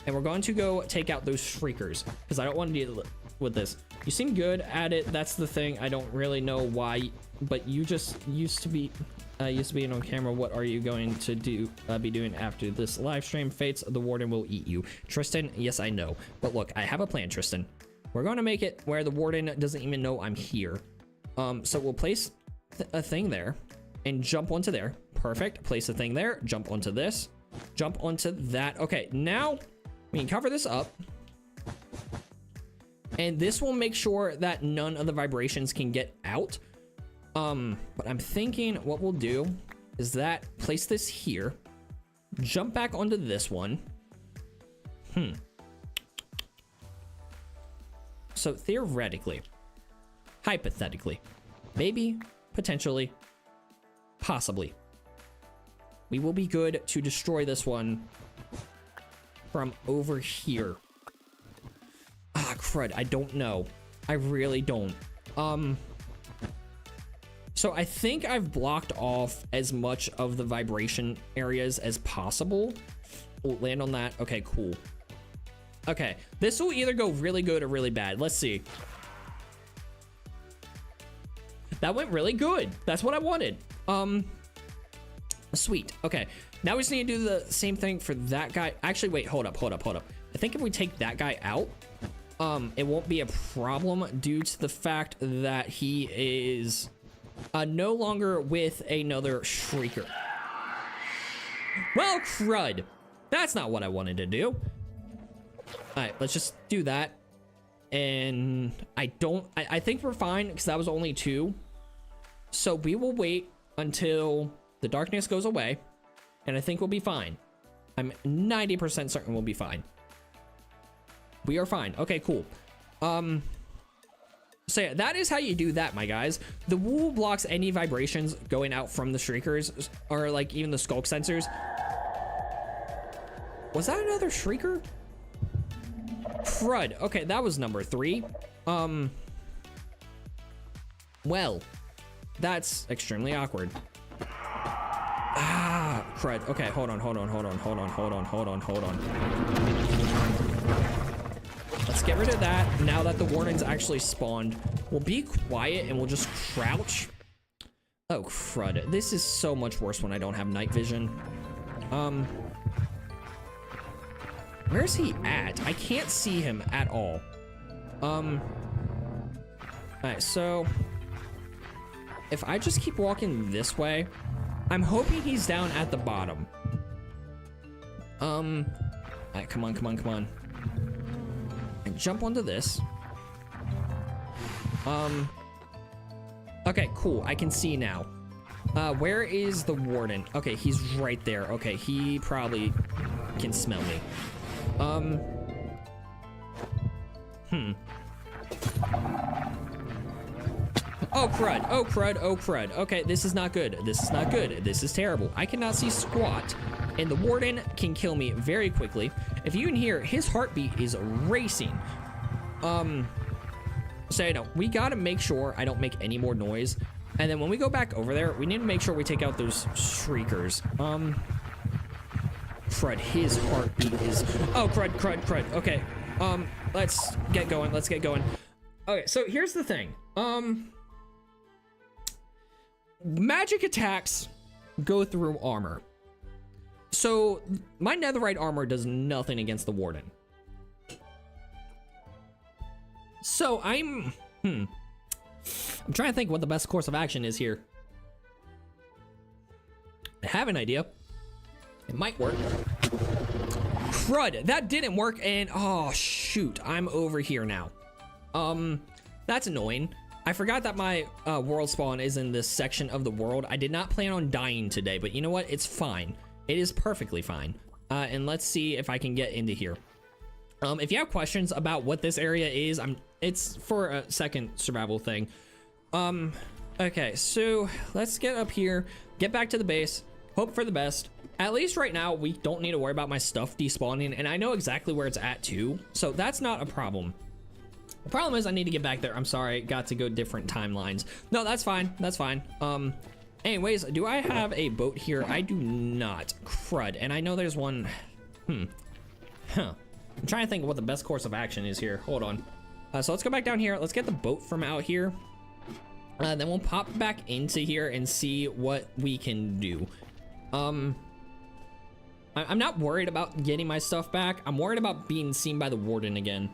we're going to go take out those shriekers because I don't want to deal with this. You seem good at it. That's the thing. I don't really know why, but you just used to be on camera. What are you going to be doing after this live stream? Fates, the warden will eat you. Tristan, yes, I know. But look, I have a plan, Tristan. We're going to make it where the warden doesn't even know I'm here. So we'll place a thing there and jump onto there. Perfect. Place a thing there. Jump onto this. Jump onto that. Okay, now we can cover this up. And this will make sure that none of the vibrations can get out. But I'm thinking what we'll do is that place this here, jump back onto this one. So theoretically, hypothetically, maybe, potentially, possibly, we will be good to destroy this one from over here. Ah, crud, I don't know. I really don't. So I think I've blocked off as much of the vibration areas as possible. Oh, land on that. Okay, cool. Okay, this will either go really good or really bad. Let's see. That went really good. That's what I wanted. Sweet. Okay, now we just need to do the same thing for that guy. Actually, wait, hold up. I think if we take that guy out, it won't be a problem due to the fact that he is no longer with another shrieker. Well, crud. That's not what I wanted to do. All right, let's just do that. And I think we're fine because that was only 2. So we will wait until the darkness goes away, and I think we'll be fine. I'm 90% certain we'll be fine. We are fine. Okay, cool. So yeah, that is how you do that, my guys. The wool blocks any vibrations going out from the shriekers, or like even the skulk sensors. Was that another shrieker? Crud. Okay, that was number 3. Well, that's extremely awkward. Ah, crud. Okay, hold on. Let's get rid of that. Now that the warden's actually spawned, we'll be quiet and we'll just crouch. Oh, crud. This is so much worse when I don't have night vision. Where's he at? I can't see him at all. Alright, so if I just keep walking this way, I'm hoping he's down at the bottom. Alright, come on, come on, come on. And jump onto this. Okay, cool. I can see now. Where is the warden? Okay, he's right there. Okay, he probably can smell me. Oh, crud. Oh, crud. Oh, crud. Okay, this is not good. This is not good. This is terrible. I cannot see squat, and the warden can kill me very quickly. If you can hear, his heartbeat is racing. So, you know, we gotta make sure I don't make any more noise. And then when we go back over there, we need to make sure we take out those shriekers. Crud, his heartbeat is... Oh, crud, crud, crud. Okay, let's get going. Let's get going. Okay, so here's the thing. Magic attacks go through armor. So my netherite armor does nothing against the warden. So I'm trying to think what the best course of action is here. I have an idea. It might work. Crud, that didn't work, and oh shoot, I'm over here now. That's annoying. I forgot that my world spawn is in this section of the world. I did not plan on dying today, but you know what? It's fine. It is perfectly fine. And let's see if I can get into here. If you have questions about what this area is, it's for a second survival thing. Okay, so let's get up here, get back to the base, hope for the best. At least right now, we don't need to worry about my stuff despawning, and I know exactly where it's at too, so that's not a problem. The problem is I need to get back there. I'm sorry, got to go different timelines. No, that's fine, that's fine. Anyways, do I have a boat here? I do not. Crud, and I know there's one. I'm trying to think what the best course of action is here. Hold on. So let's go back down here. Let's get the boat from out here. Then we'll pop back into here and see what we can do. I'm not worried about getting my stuff back. I'm worried about being seen by the warden again.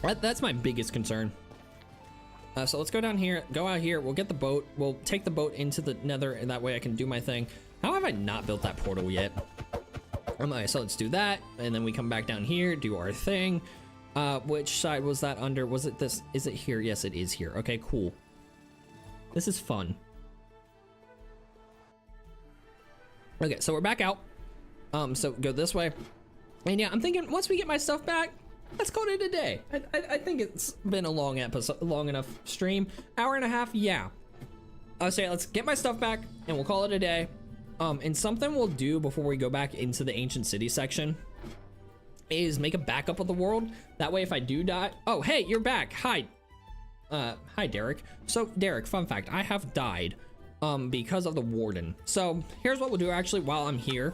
That's my biggest concern. So let's go down here, go out here. We'll get the boat. We'll take the boat into the nether, and that way I can do my thing. How have I not built that portal yet? So let's do that, and then we come back down here, do our thing. Which side was that under? Was it this? Is it here? Yes, it is here. Okay, cool. This is fun. Okay, so we're back out. So go this way. And yeah, I'm thinking once we get my stuff back, let's call it a day. I think it's been a long episode, long enough stream. Hour and a half, yeah. I'll say let's get my stuff back and we'll call it a day. And something we'll do before we go back into the ancient city section is make a backup of the world. That way if I do die, oh, hey, you're back. Hi. Hi, Derek. So Derek, fun fact, I have died because of the warden. So here's what we'll do actually while I'm here.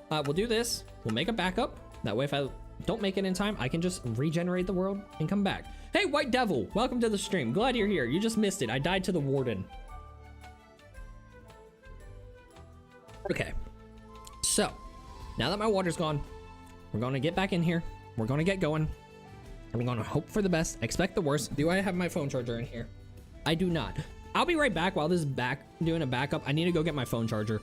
We'll do this. We'll make a backup. That way if I don't make it in time, I can just regenerate the world and come back. Hey, White Devil, welcome to the stream. Glad you're here. You just missed it. I died to the warden. Okay, so now that my water's gone, we're gonna get back in here. We're gonna get going. And we're gonna hope for the best, expect the worst. Do I have my phone charger in here? I do not. I'll be right back while this is doing a backup. I need to go get my phone charger.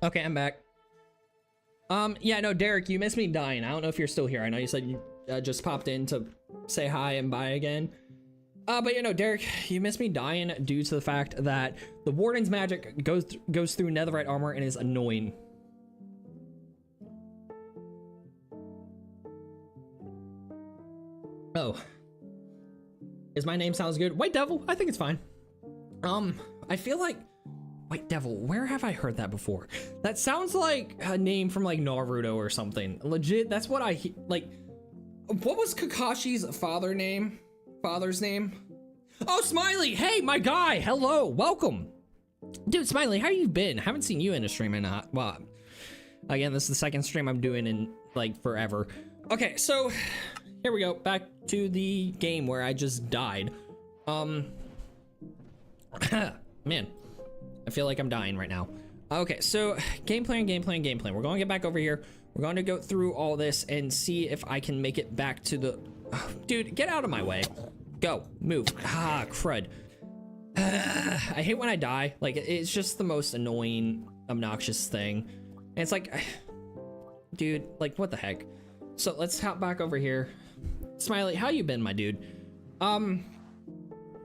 Okay, I'm back. Yeah, no, Derek, you missed me dying. I don't know if you're still here. I know you said you just popped in to say hi and bye again. But you know, Derek, you missed me dying due to the fact that the Warden's magic goes through netherite armor and is annoying. Oh. Is my name sounds good? White Devil? I think it's fine. I feel like White Devil, where have I heard that before? That sounds like a name from like Naruto or something. Legit, that's what I like. What was Kakashi's father's name? Oh, Smiley! Hey, my guy! Hello, welcome! Dude, Smiley, how you been? Haven't seen you in a stream in well, again, this is the second stream I'm doing in like forever. Okay, so here we go, back to the game where I just died. Man, I feel like I'm dying right now. Okay, so game plan. We're gonna get back over here. We're going to go through all this and see if I can make it back to the... Dude, get out of my way. Go, move. Ah, crud. I hate when I die. Like, it's just the most annoying, obnoxious thing. And it's like, dude, like, what the heck? So let's hop back over here. Smiley, how you been, my dude?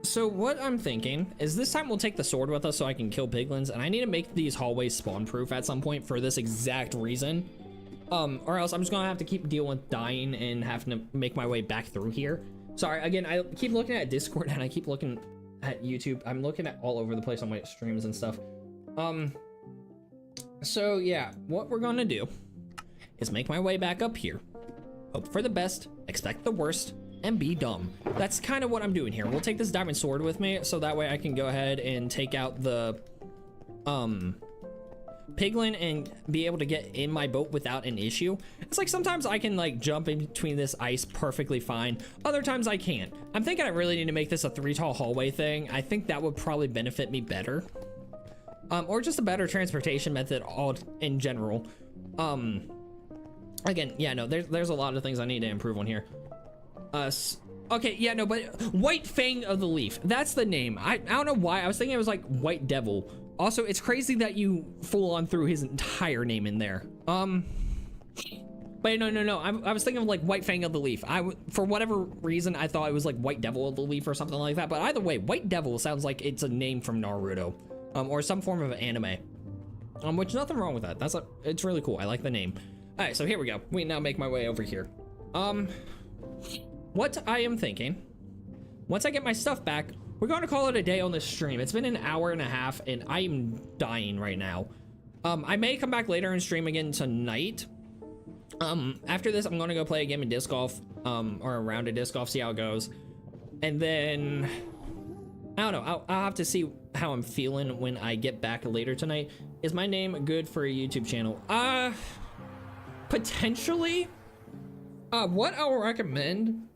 So what I'm thinking is this time we'll take the sword with us so I can kill piglins, and I need to make these hallways spawn proof at some point for this exact reason. Or else I'm just gonna have to keep dealing with dying and having to make my way back through here. Sorry, again, I keep looking at Discord and I keep looking at YouTube. I'm looking at all over the place on my streams and stuff. So yeah, what we're gonna do is make my way back up here. Hope for the best, expect the worst, and be dumb. That's kind of what I'm doing here. We'll take this diamond sword with me so that way I can go ahead and take out the, piglin and be able to get in my boat without an issue. It's like sometimes I can like jump in between this ice perfectly fine. Other times I can't. I'm thinking I really need to make this a 3 tall hallway thing. I think that would probably benefit me better. Or just a better transportation method all in general. Again, yeah, no, there's a lot of things I need to improve on here. Okay, yeah, no, but White Fang of the Leaf. That's the name. I don't know why. I was thinking it was like White Devil. Also, it's crazy that you full on threw his entire name in there. But no. I was thinking of like White Fang of the Leaf. For whatever reason, I thought it was like White Devil of the Leaf or something like that. But either way, White Devil sounds like it's a name from Naruto, or some form of anime. Which nothing wrong with that. It's really cool. I like the name. All right, so here we go. We now make my way over here. What I am thinking, once I get my stuff back, we're going to call it a day on this stream. It's been an hour and a half and I'm dying right now. I may come back later and stream again tonight. After this, I'm going to go play a game of disc golf, or a round of disc golf, see how it goes. And then, I don't know, I'll have to see how I'm feeling when I get back later tonight. Is my name good for a YouTube channel? Potentially. What I will recommend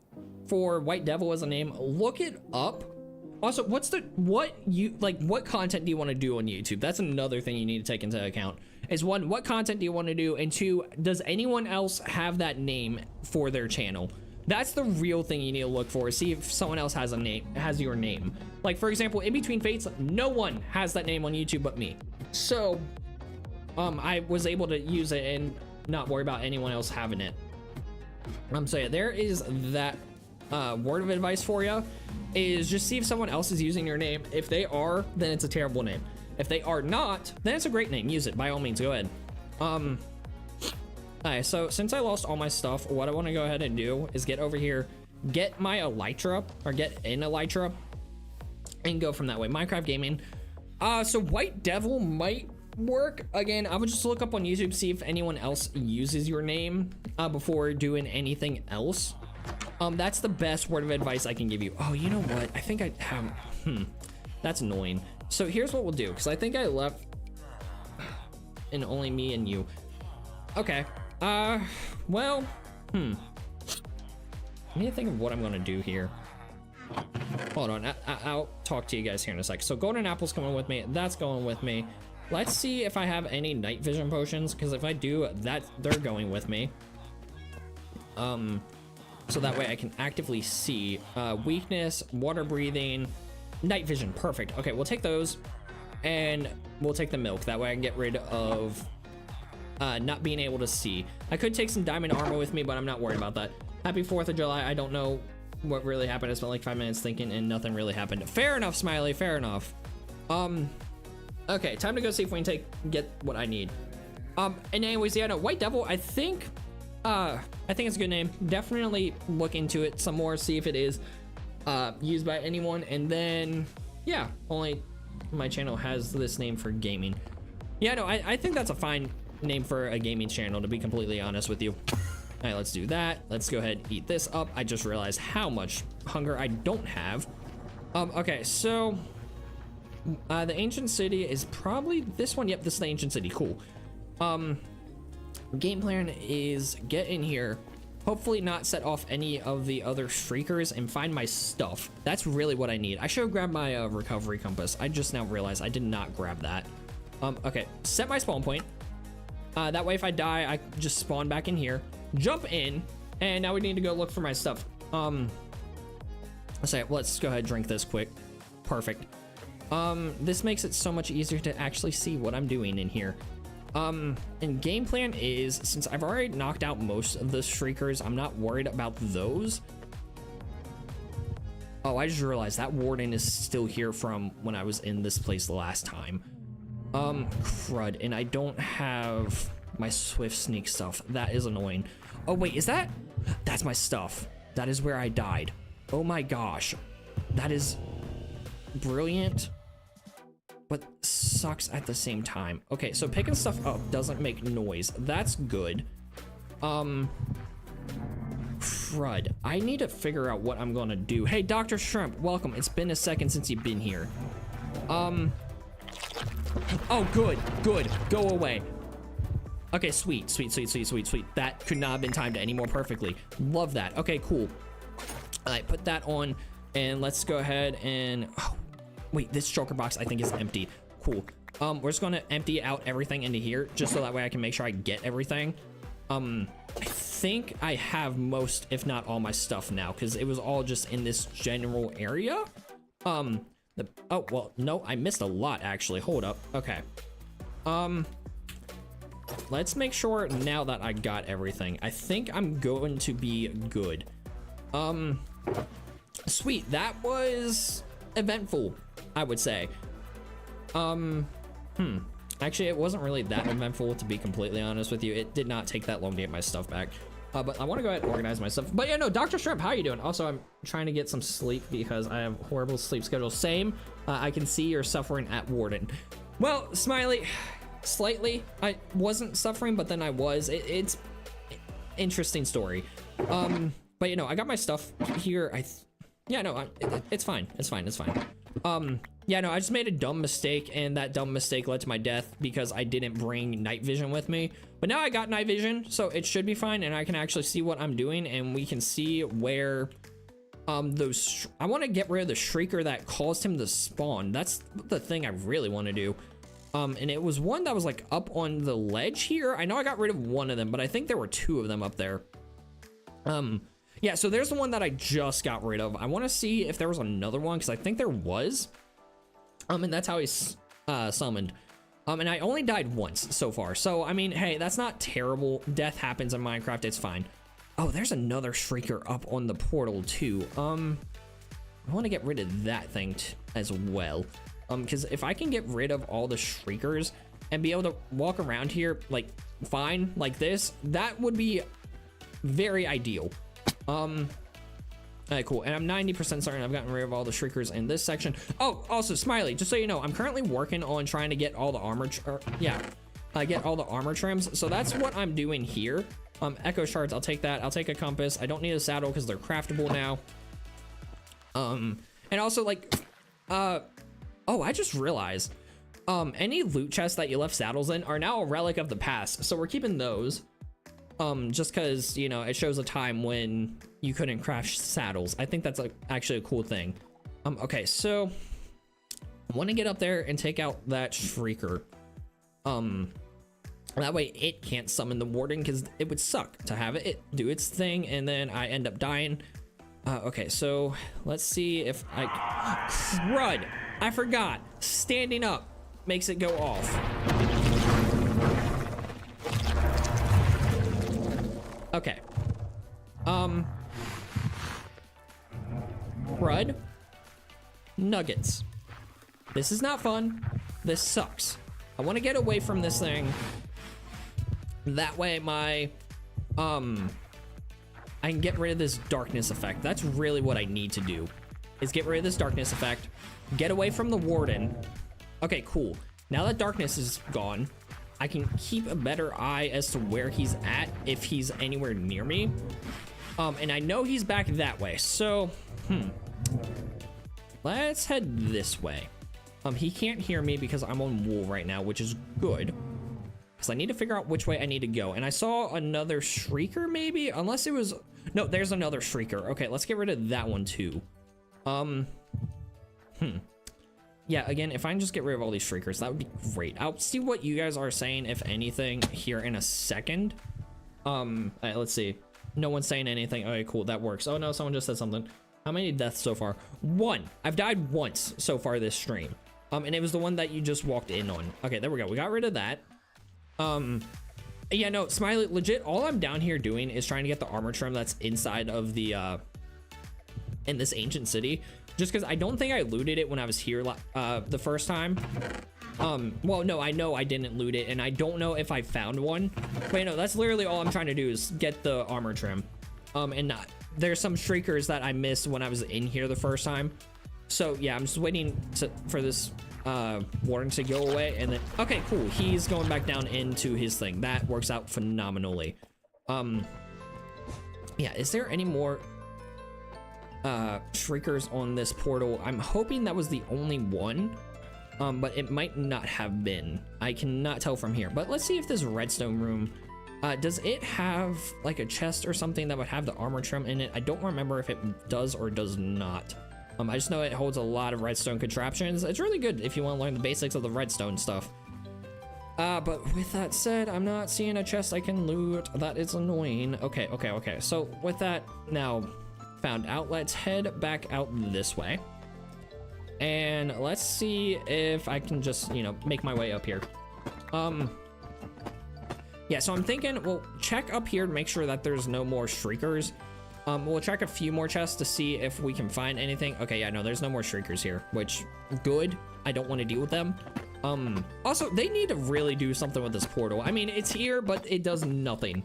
for White Devil as a name, look it up. Also, what content do you want to do on YouTube? That's another thing you need to take into account. Is one, what content do you want to do? And two, does anyone else have that name for their channel? That's the real thing you need to look for. See if someone else has your name. Like, for example, In Between Fates, no one has that name on YouTube but me. So, I was able to use it and not worry about anyone else having it. So yeah, there is that word of advice for you, is just see if someone else is using your name. If they are, then it's a terrible name. If they are not, then it's a great name. Use it, by all means, go ahead. Alright, so since I lost all my stuff, what I want to go ahead and do is get over here, get my elytra, or get an elytra, and go from that way. Minecraft Gaming. So White Devil might work. Again, I would just look up on YouTube, see if anyone else uses your name before doing anything else. That's the best word of advice I can give you. Oh, you know what? I think I have... That's annoying. So here's what we'll do, because I think I left... and only me and you. Okay. Well... I need to think of what I'm going to do here. Hold on. I'll talk to you guys here in a sec. So Golden Apple's coming with me. That's going with me. Let's see if I have any night vision potions, because if I do, they're going with me. So that way I can actively see. Weakness, water breathing, night vision, perfect. Okay, we'll take those, and we'll take the milk. That way I can get rid of not being able to see. I could take some diamond armor with me, but I'm not worried about that. Happy 4th of July. I don't know what really happened. I spent like 5 minutes thinking and nothing really happened. Fair enough, Smiley, fair enough. Okay, time to go see if we can get what I need. And anyways, yeah, no, White Devil, I think it's a good name. Definitely look into it some more, see if it is used by anyone, and then yeah, only my channel has this name for gaming. Yeah, no, I think that's a fine name for a gaming channel, to be completely honest with you. All right, let's do that. Let's go ahead and eat this up. I just realized how much hunger I don't have. Okay, so the ancient city is probably this one. Yep, this is the ancient city. Cool. Game plan is get in here, hopefully not set off any of the other streakers, and find my stuff. That's really what I need. I should have grabbed my recovery compass. I just now realized I did not grab that. Okay, set my spawn point. That way if I die, I just spawn back in here, jump in, and now we need to go look for my stuff. Let's go ahead and drink this quick. Perfect. This makes it so much easier to actually see what I'm doing in here. And game plan is, since I've already knocked out most of the streakers, I'm not worried about those. Oh, I just realized that warden is still here from when I was in this place the last time. Crud, and I don't have my swift sneak stuff. That is annoying. Oh wait, that's my stuff. That is where I died. Oh my gosh, that is brilliant, but sucks at the same time. Okay, so picking stuff up doesn't make noise. That's good. Crud, I need to figure out what I'm gonna do. Hey, Dr. Shrimp, welcome. It's been a second since you've been here. Oh, good, go away. Okay, sweet. That could not have been timed any more perfectly. Love that. Okay, cool. All right, put that on, and let's go ahead and, oh, wait, this shulker box I think is empty. Cool. We're just gonna empty out everything into here, just so that way I can make sure I get everything. I think I have most, if not all, my stuff now, because it was all just in this general area. Oh, well, no, I missed a lot, actually. Hold up. Okay. Let's make sure now that I got everything. I think I'm going to be good. Sweet. That was eventful, I would say. Actually, it wasn't really that eventful, to be completely honest with you. It did not take that long to get my stuff back. But I want to go ahead and organize my stuff. But yeah, no, Dr. Shrimp, how are you doing? Also, I'm trying to get some sleep because I have horrible sleep schedule. Same. I can see you're suffering at Warden. Well, Smiley, slightly. I wasn't suffering, but then I was. It's interesting story. But you know, I got my stuff here. Yeah, no, it's fine. It's fine. Yeah, no, I just made a dumb mistake, and that dumb mistake led to my death because I didn't bring night vision with me. But now I got night vision, so it should be fine, and I can actually see what I'm doing, and we can see where I want to get rid of the shrieker that caused him to spawn. That's the thing I really want to do. And it was one that was like up on the ledge here. I know I got rid of one of them, but I think there were two of them up there. Yeah, so there's the one that I just got rid of. I want to see if there was another one, because I think there was. And that's how he's summoned. And I only died once so far. So, I mean, hey, that's not terrible. Death happens in Minecraft. It's fine. Oh, there's another shrieker up on the portal, too. I want to get rid of that thing as well. Because if I can get rid of all the shriekers and be able to walk around here, like, fine, like this, that would be very ideal. Alright, cool. And I'm 90% certain I've gotten rid of all the shriekers in this section. Oh, also, Smiley, just so you know, I'm currently working on trying to get all the armor, get all the armor trims. So that's what I'm doing here. Echo shards, I'll take that. I'll take a compass. I don't need a saddle because they're craftable now. And also, like, oh, I just realized, any loot chests that you left saddles in are now a relic of the past. So we're keeping those. Just because, you know, it shows a time when you couldn't craft saddles. I think that's actually a cool thing. Okay, so I want to get up there and take out that shrieker. That way it can't summon the warden, because it would suck to have it do its thing and then I end up dying. Okay, so let's see if crud, I forgot. Standing up makes it go off. Okay. crud. Nuggets. This is not fun. This sucks. I want to get away from this thing. That way my, I can get rid of this darkness effect. That's really what I need to do, is get rid of this darkness effect, get away from the warden. Okay, cool. Now that darkness is gone, I can keep a better eye as to where he's at, if he's anywhere near me. And I know he's back that way, so, let's head this way. He can't hear me because I'm on wool right now, which is good, because I need to figure out which way I need to go. And I saw another shrieker, maybe, unless it was, no, there's another shrieker. Okay, let's get rid of that one too. Yeah, again, if I can just get rid of all these shriekers, that would be great. I'll see what you guys are saying, if anything, here in a second. Let's see. No one's saying anything. Okay, cool, that works. Oh no, someone just said something. How many deaths so far? 1. I've died once so far this stream. And it was the one that you just walked in on. Okay, there we go. We got rid of that. Yeah, no, Smiley, legit, all I'm down here doing is trying to get the armor trim that's inside of the, in this ancient city. Just because I don't think I looted it when I was here the first time. Well, no, I know I didn't loot it, and I don't know if I found one. But, you know, that's literally all I'm trying to do is get the armor trim. And there's some shriekers that I missed when I was in here the first time. So, yeah, I'm just waiting for this warden to go away, and then... Okay, cool. He's going back down into his thing. That works out phenomenally. Yeah, is there any more... shriekers on this portal? I'm hoping that was the only one, but it might not have been. I cannot tell from here, but let's see if this redstone room, does it have like a chest or something that would have the armor trim in it? I don't remember if it does or does not. I just know it holds a lot of redstone contraptions. It's really good if you want to learn the basics of the redstone stuff. But with that said, I'm not seeing a chest I can loot. That is annoying. Okay. So with that now found out, let's head back out this way. And let's see if I can just, you know, make my way up here. Yeah, so I'm thinking we'll check up here to make sure that there's no more shriekers. We'll check a few more chests to see if we can find anything. Okay, yeah, no, there's no more shriekers here, which good. I don't want to deal with them. Also, they need to really do something with this portal. I mean, it's here, but it does nothing.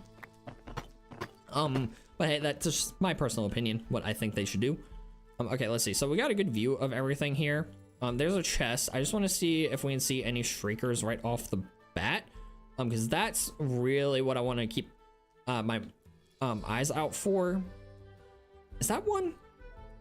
But hey, that's just my personal opinion, what I think they should do. Okay, let's see. So we got a good view of everything here. There's a chest. I just want to see if we can see any shriekers right off the bat. Because that's really what I want to keep my eyes out for. Is that one?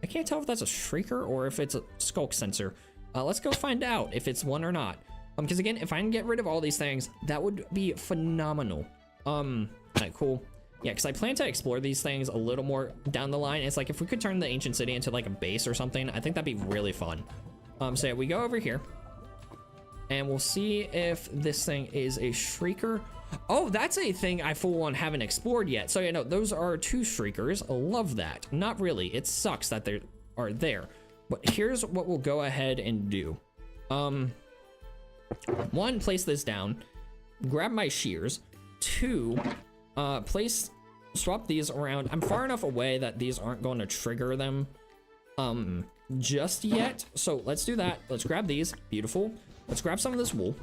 I can't tell if that's a shrieker or if it's a skulk sensor. Let's go find out if it's one or not. Because again, if I can get rid of all these things, that would be phenomenal. Alright, cool. Yeah, because I plan to explore these things a little more down the line. It's like if we could turn the ancient city into like a base or something, I think that'd be really fun. So yeah, we go over here and we'll see if this thing is a shrieker. Oh, that's a thing I full on haven't explored yet. So, you know, those are 2 shriekers. I love that. Not really. It sucks that they are there. But here's what we'll go ahead and do. 1, place this down. Grab my shears. 2, swap these around. I'm far enough away that these aren't going to trigger them just yet. So let's do that. Let's grab these. Beautiful. Let's grab some of this wool.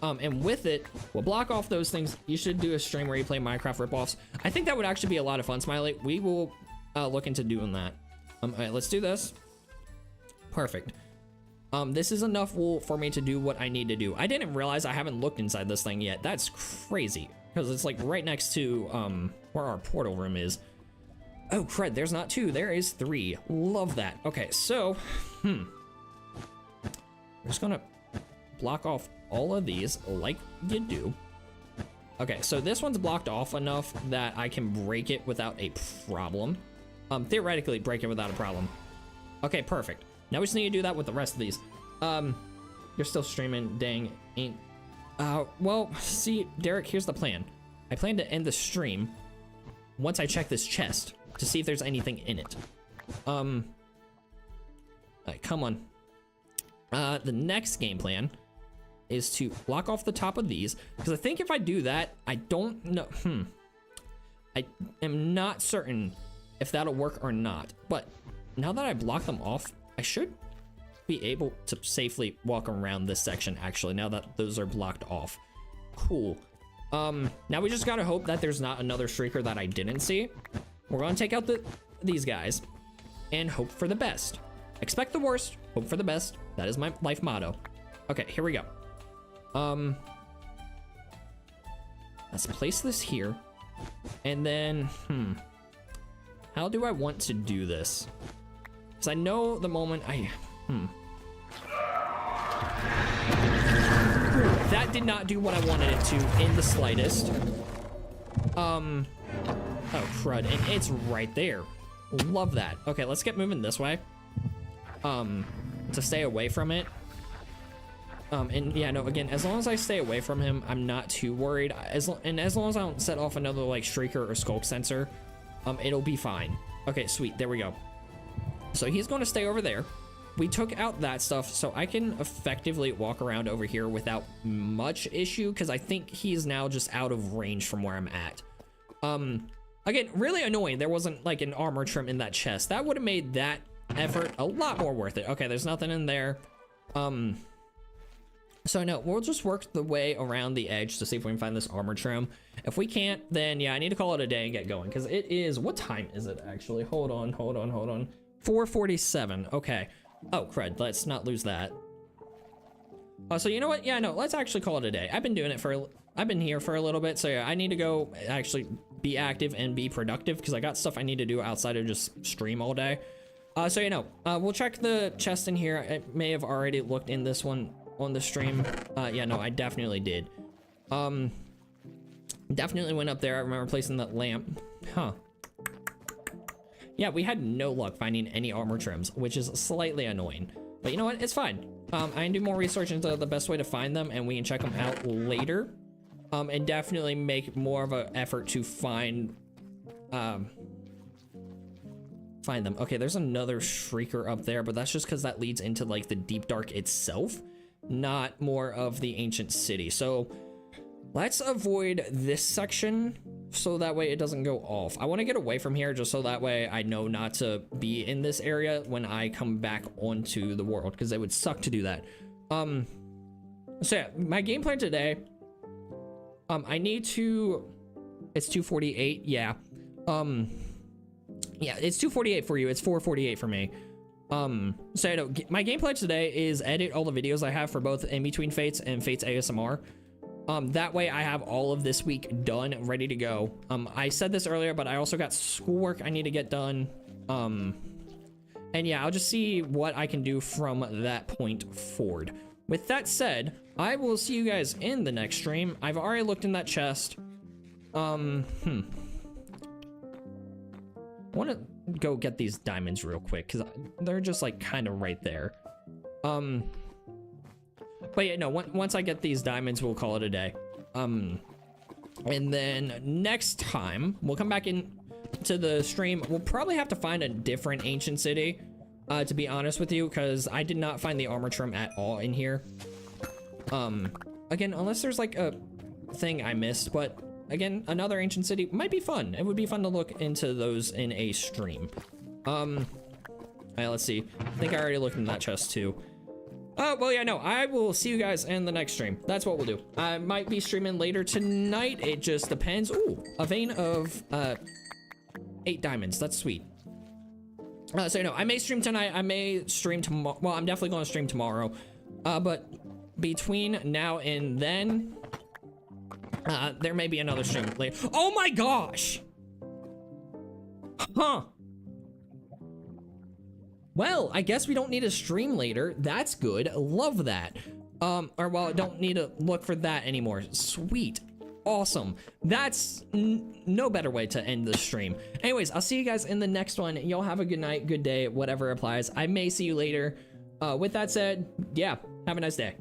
And with it, we'll block off those things. You should do a stream where you play Minecraft ripoffs. I think that would actually be a lot of fun, Smiley. We will look into doing that. All right, let's do this. Perfect. This is enough wool for me to do what I need to do. I didn't realize I haven't looked inside this thing yet. That's crazy. Because it's like right next to where our portal room is. Oh, crud, there's not 2. There is 3. Love that. Okay, so, I'm just gonna block off all of these like you do. Okay, so this one's blocked off enough that I can break it without a problem. Theoretically, break it without a problem. Okay, perfect. Now we just need to do that with the rest of these. You're still streaming, dang, ain't. Well, see, Derek, here's the plan. I plan to end the stream once I check this chest to see if there's anything in it. Alright, come on. The next game plan is to block off the top of these, because I think if I do that, I don't know. I am not certain if that'll work or not, but now that I block them off, I should be able to safely walk around this section, actually, now that those are blocked off. Cool. Now we just gotta hope that there's not another streaker that I didn't see. We're gonna take out these guys and hope for the best. Expect the worst, hope for the best. That is my life motto. Okay, here we go. Let's place this here. And then, how do I want to do this? Because I know the moment that did not do what I wanted it to in the slightest. Oh, crud. And it's right there. Love that. Okay, let's get moving this way. To stay away from it. And yeah, no, again, as long as I stay away from him, I'm not too worried. As long as I don't set off another, like, Shrieker or Skulk sensor, it'll be fine. Okay, sweet. There we go. So he's going to stay over there. We took out that stuff, so I can effectively walk around over here without much issue, because I think he's now just out of range from where I'm at. Again, really annoying. There wasn't, like, an armor trim in that chest. That would have made that effort a lot more worth it. Okay, there's nothing in there. So no, we'll just work the way around the edge to see if we can find this armor trim. If we can't, then yeah, I need to call it a day and get going, because it is, what time is it actually? Hold on. 4:47. Okay. Oh, crud. Let's not lose that. So you know what? Yeah, no, let's actually call it a day. I've been here for a little bit, so yeah, I need to go actually be active and be productive, because I got stuff I need to do outside of just stream all day. So you know, we'll check the chest in here. I may have already looked in this one on the stream. Yeah, no, I definitely did. Definitely went up there. I remember placing that lamp. Huh. Yeah, we had no luck finding any armor trims, which is slightly annoying. But you know what? It's fine. I can do more research into the best way to find them, and we can check them out later. And definitely make more of an effort to find them. Okay, there's another Shrieker up there, but that's just because that leads into, like, the Deep Dark itself, not more of the ancient city. So let's avoid this section so that way it doesn't go off. I want to get away from here just so that way I know not to be in this area when I come back onto the world, because it would suck to do that. So yeah, my game plan today, I need to, it's 2:48. Yeah. Yeah, it's 2:48 for you. It's 4:48 for me. So you know, my gameplay today is edit all the videos I have for both In Between Fates and Fates ASMR. That way I have all of this week done, ready to go. I said this earlier, but I also got schoolwork I need to get done. And yeah, I'll just see what I can do from that point forward. With that said, I will see you guys in the next stream. I've already looked in that chest. I want to go get these diamonds real quick, because they're just, like, kind of right there. But yeah, no, once I get these diamonds, we'll call it a day. And then next time, we'll come back in to the stream. We'll probably have to find a different ancient city, to be honest with you, because I did not find the armor trim at all in here. Again, unless there's, like, a thing I missed, but again, another ancient city might be fun. It would be fun to look into those in a stream. Alright, let's see. I think I already looked in that chest too. Well, yeah, no, I will see you guys in the next stream. That's what we'll do. I might be streaming later tonight. It just depends. Ooh, a vein of 8 diamonds. That's sweet. So, you know, I may stream tonight. I may stream tomorrow. Well, I'm definitely going to stream tomorrow. But between now and then, there may be another stream later. Oh my gosh! Huh. Well, I guess we don't need a stream later. That's good. Love that. Or well, I don't need to look for that anymore. Sweet. Awesome. That's no better way to end the stream. Anyways, I'll see you guys in the next one. Y'all have a good night, good day, whatever applies. I may see you later. With that said, yeah, have a nice day.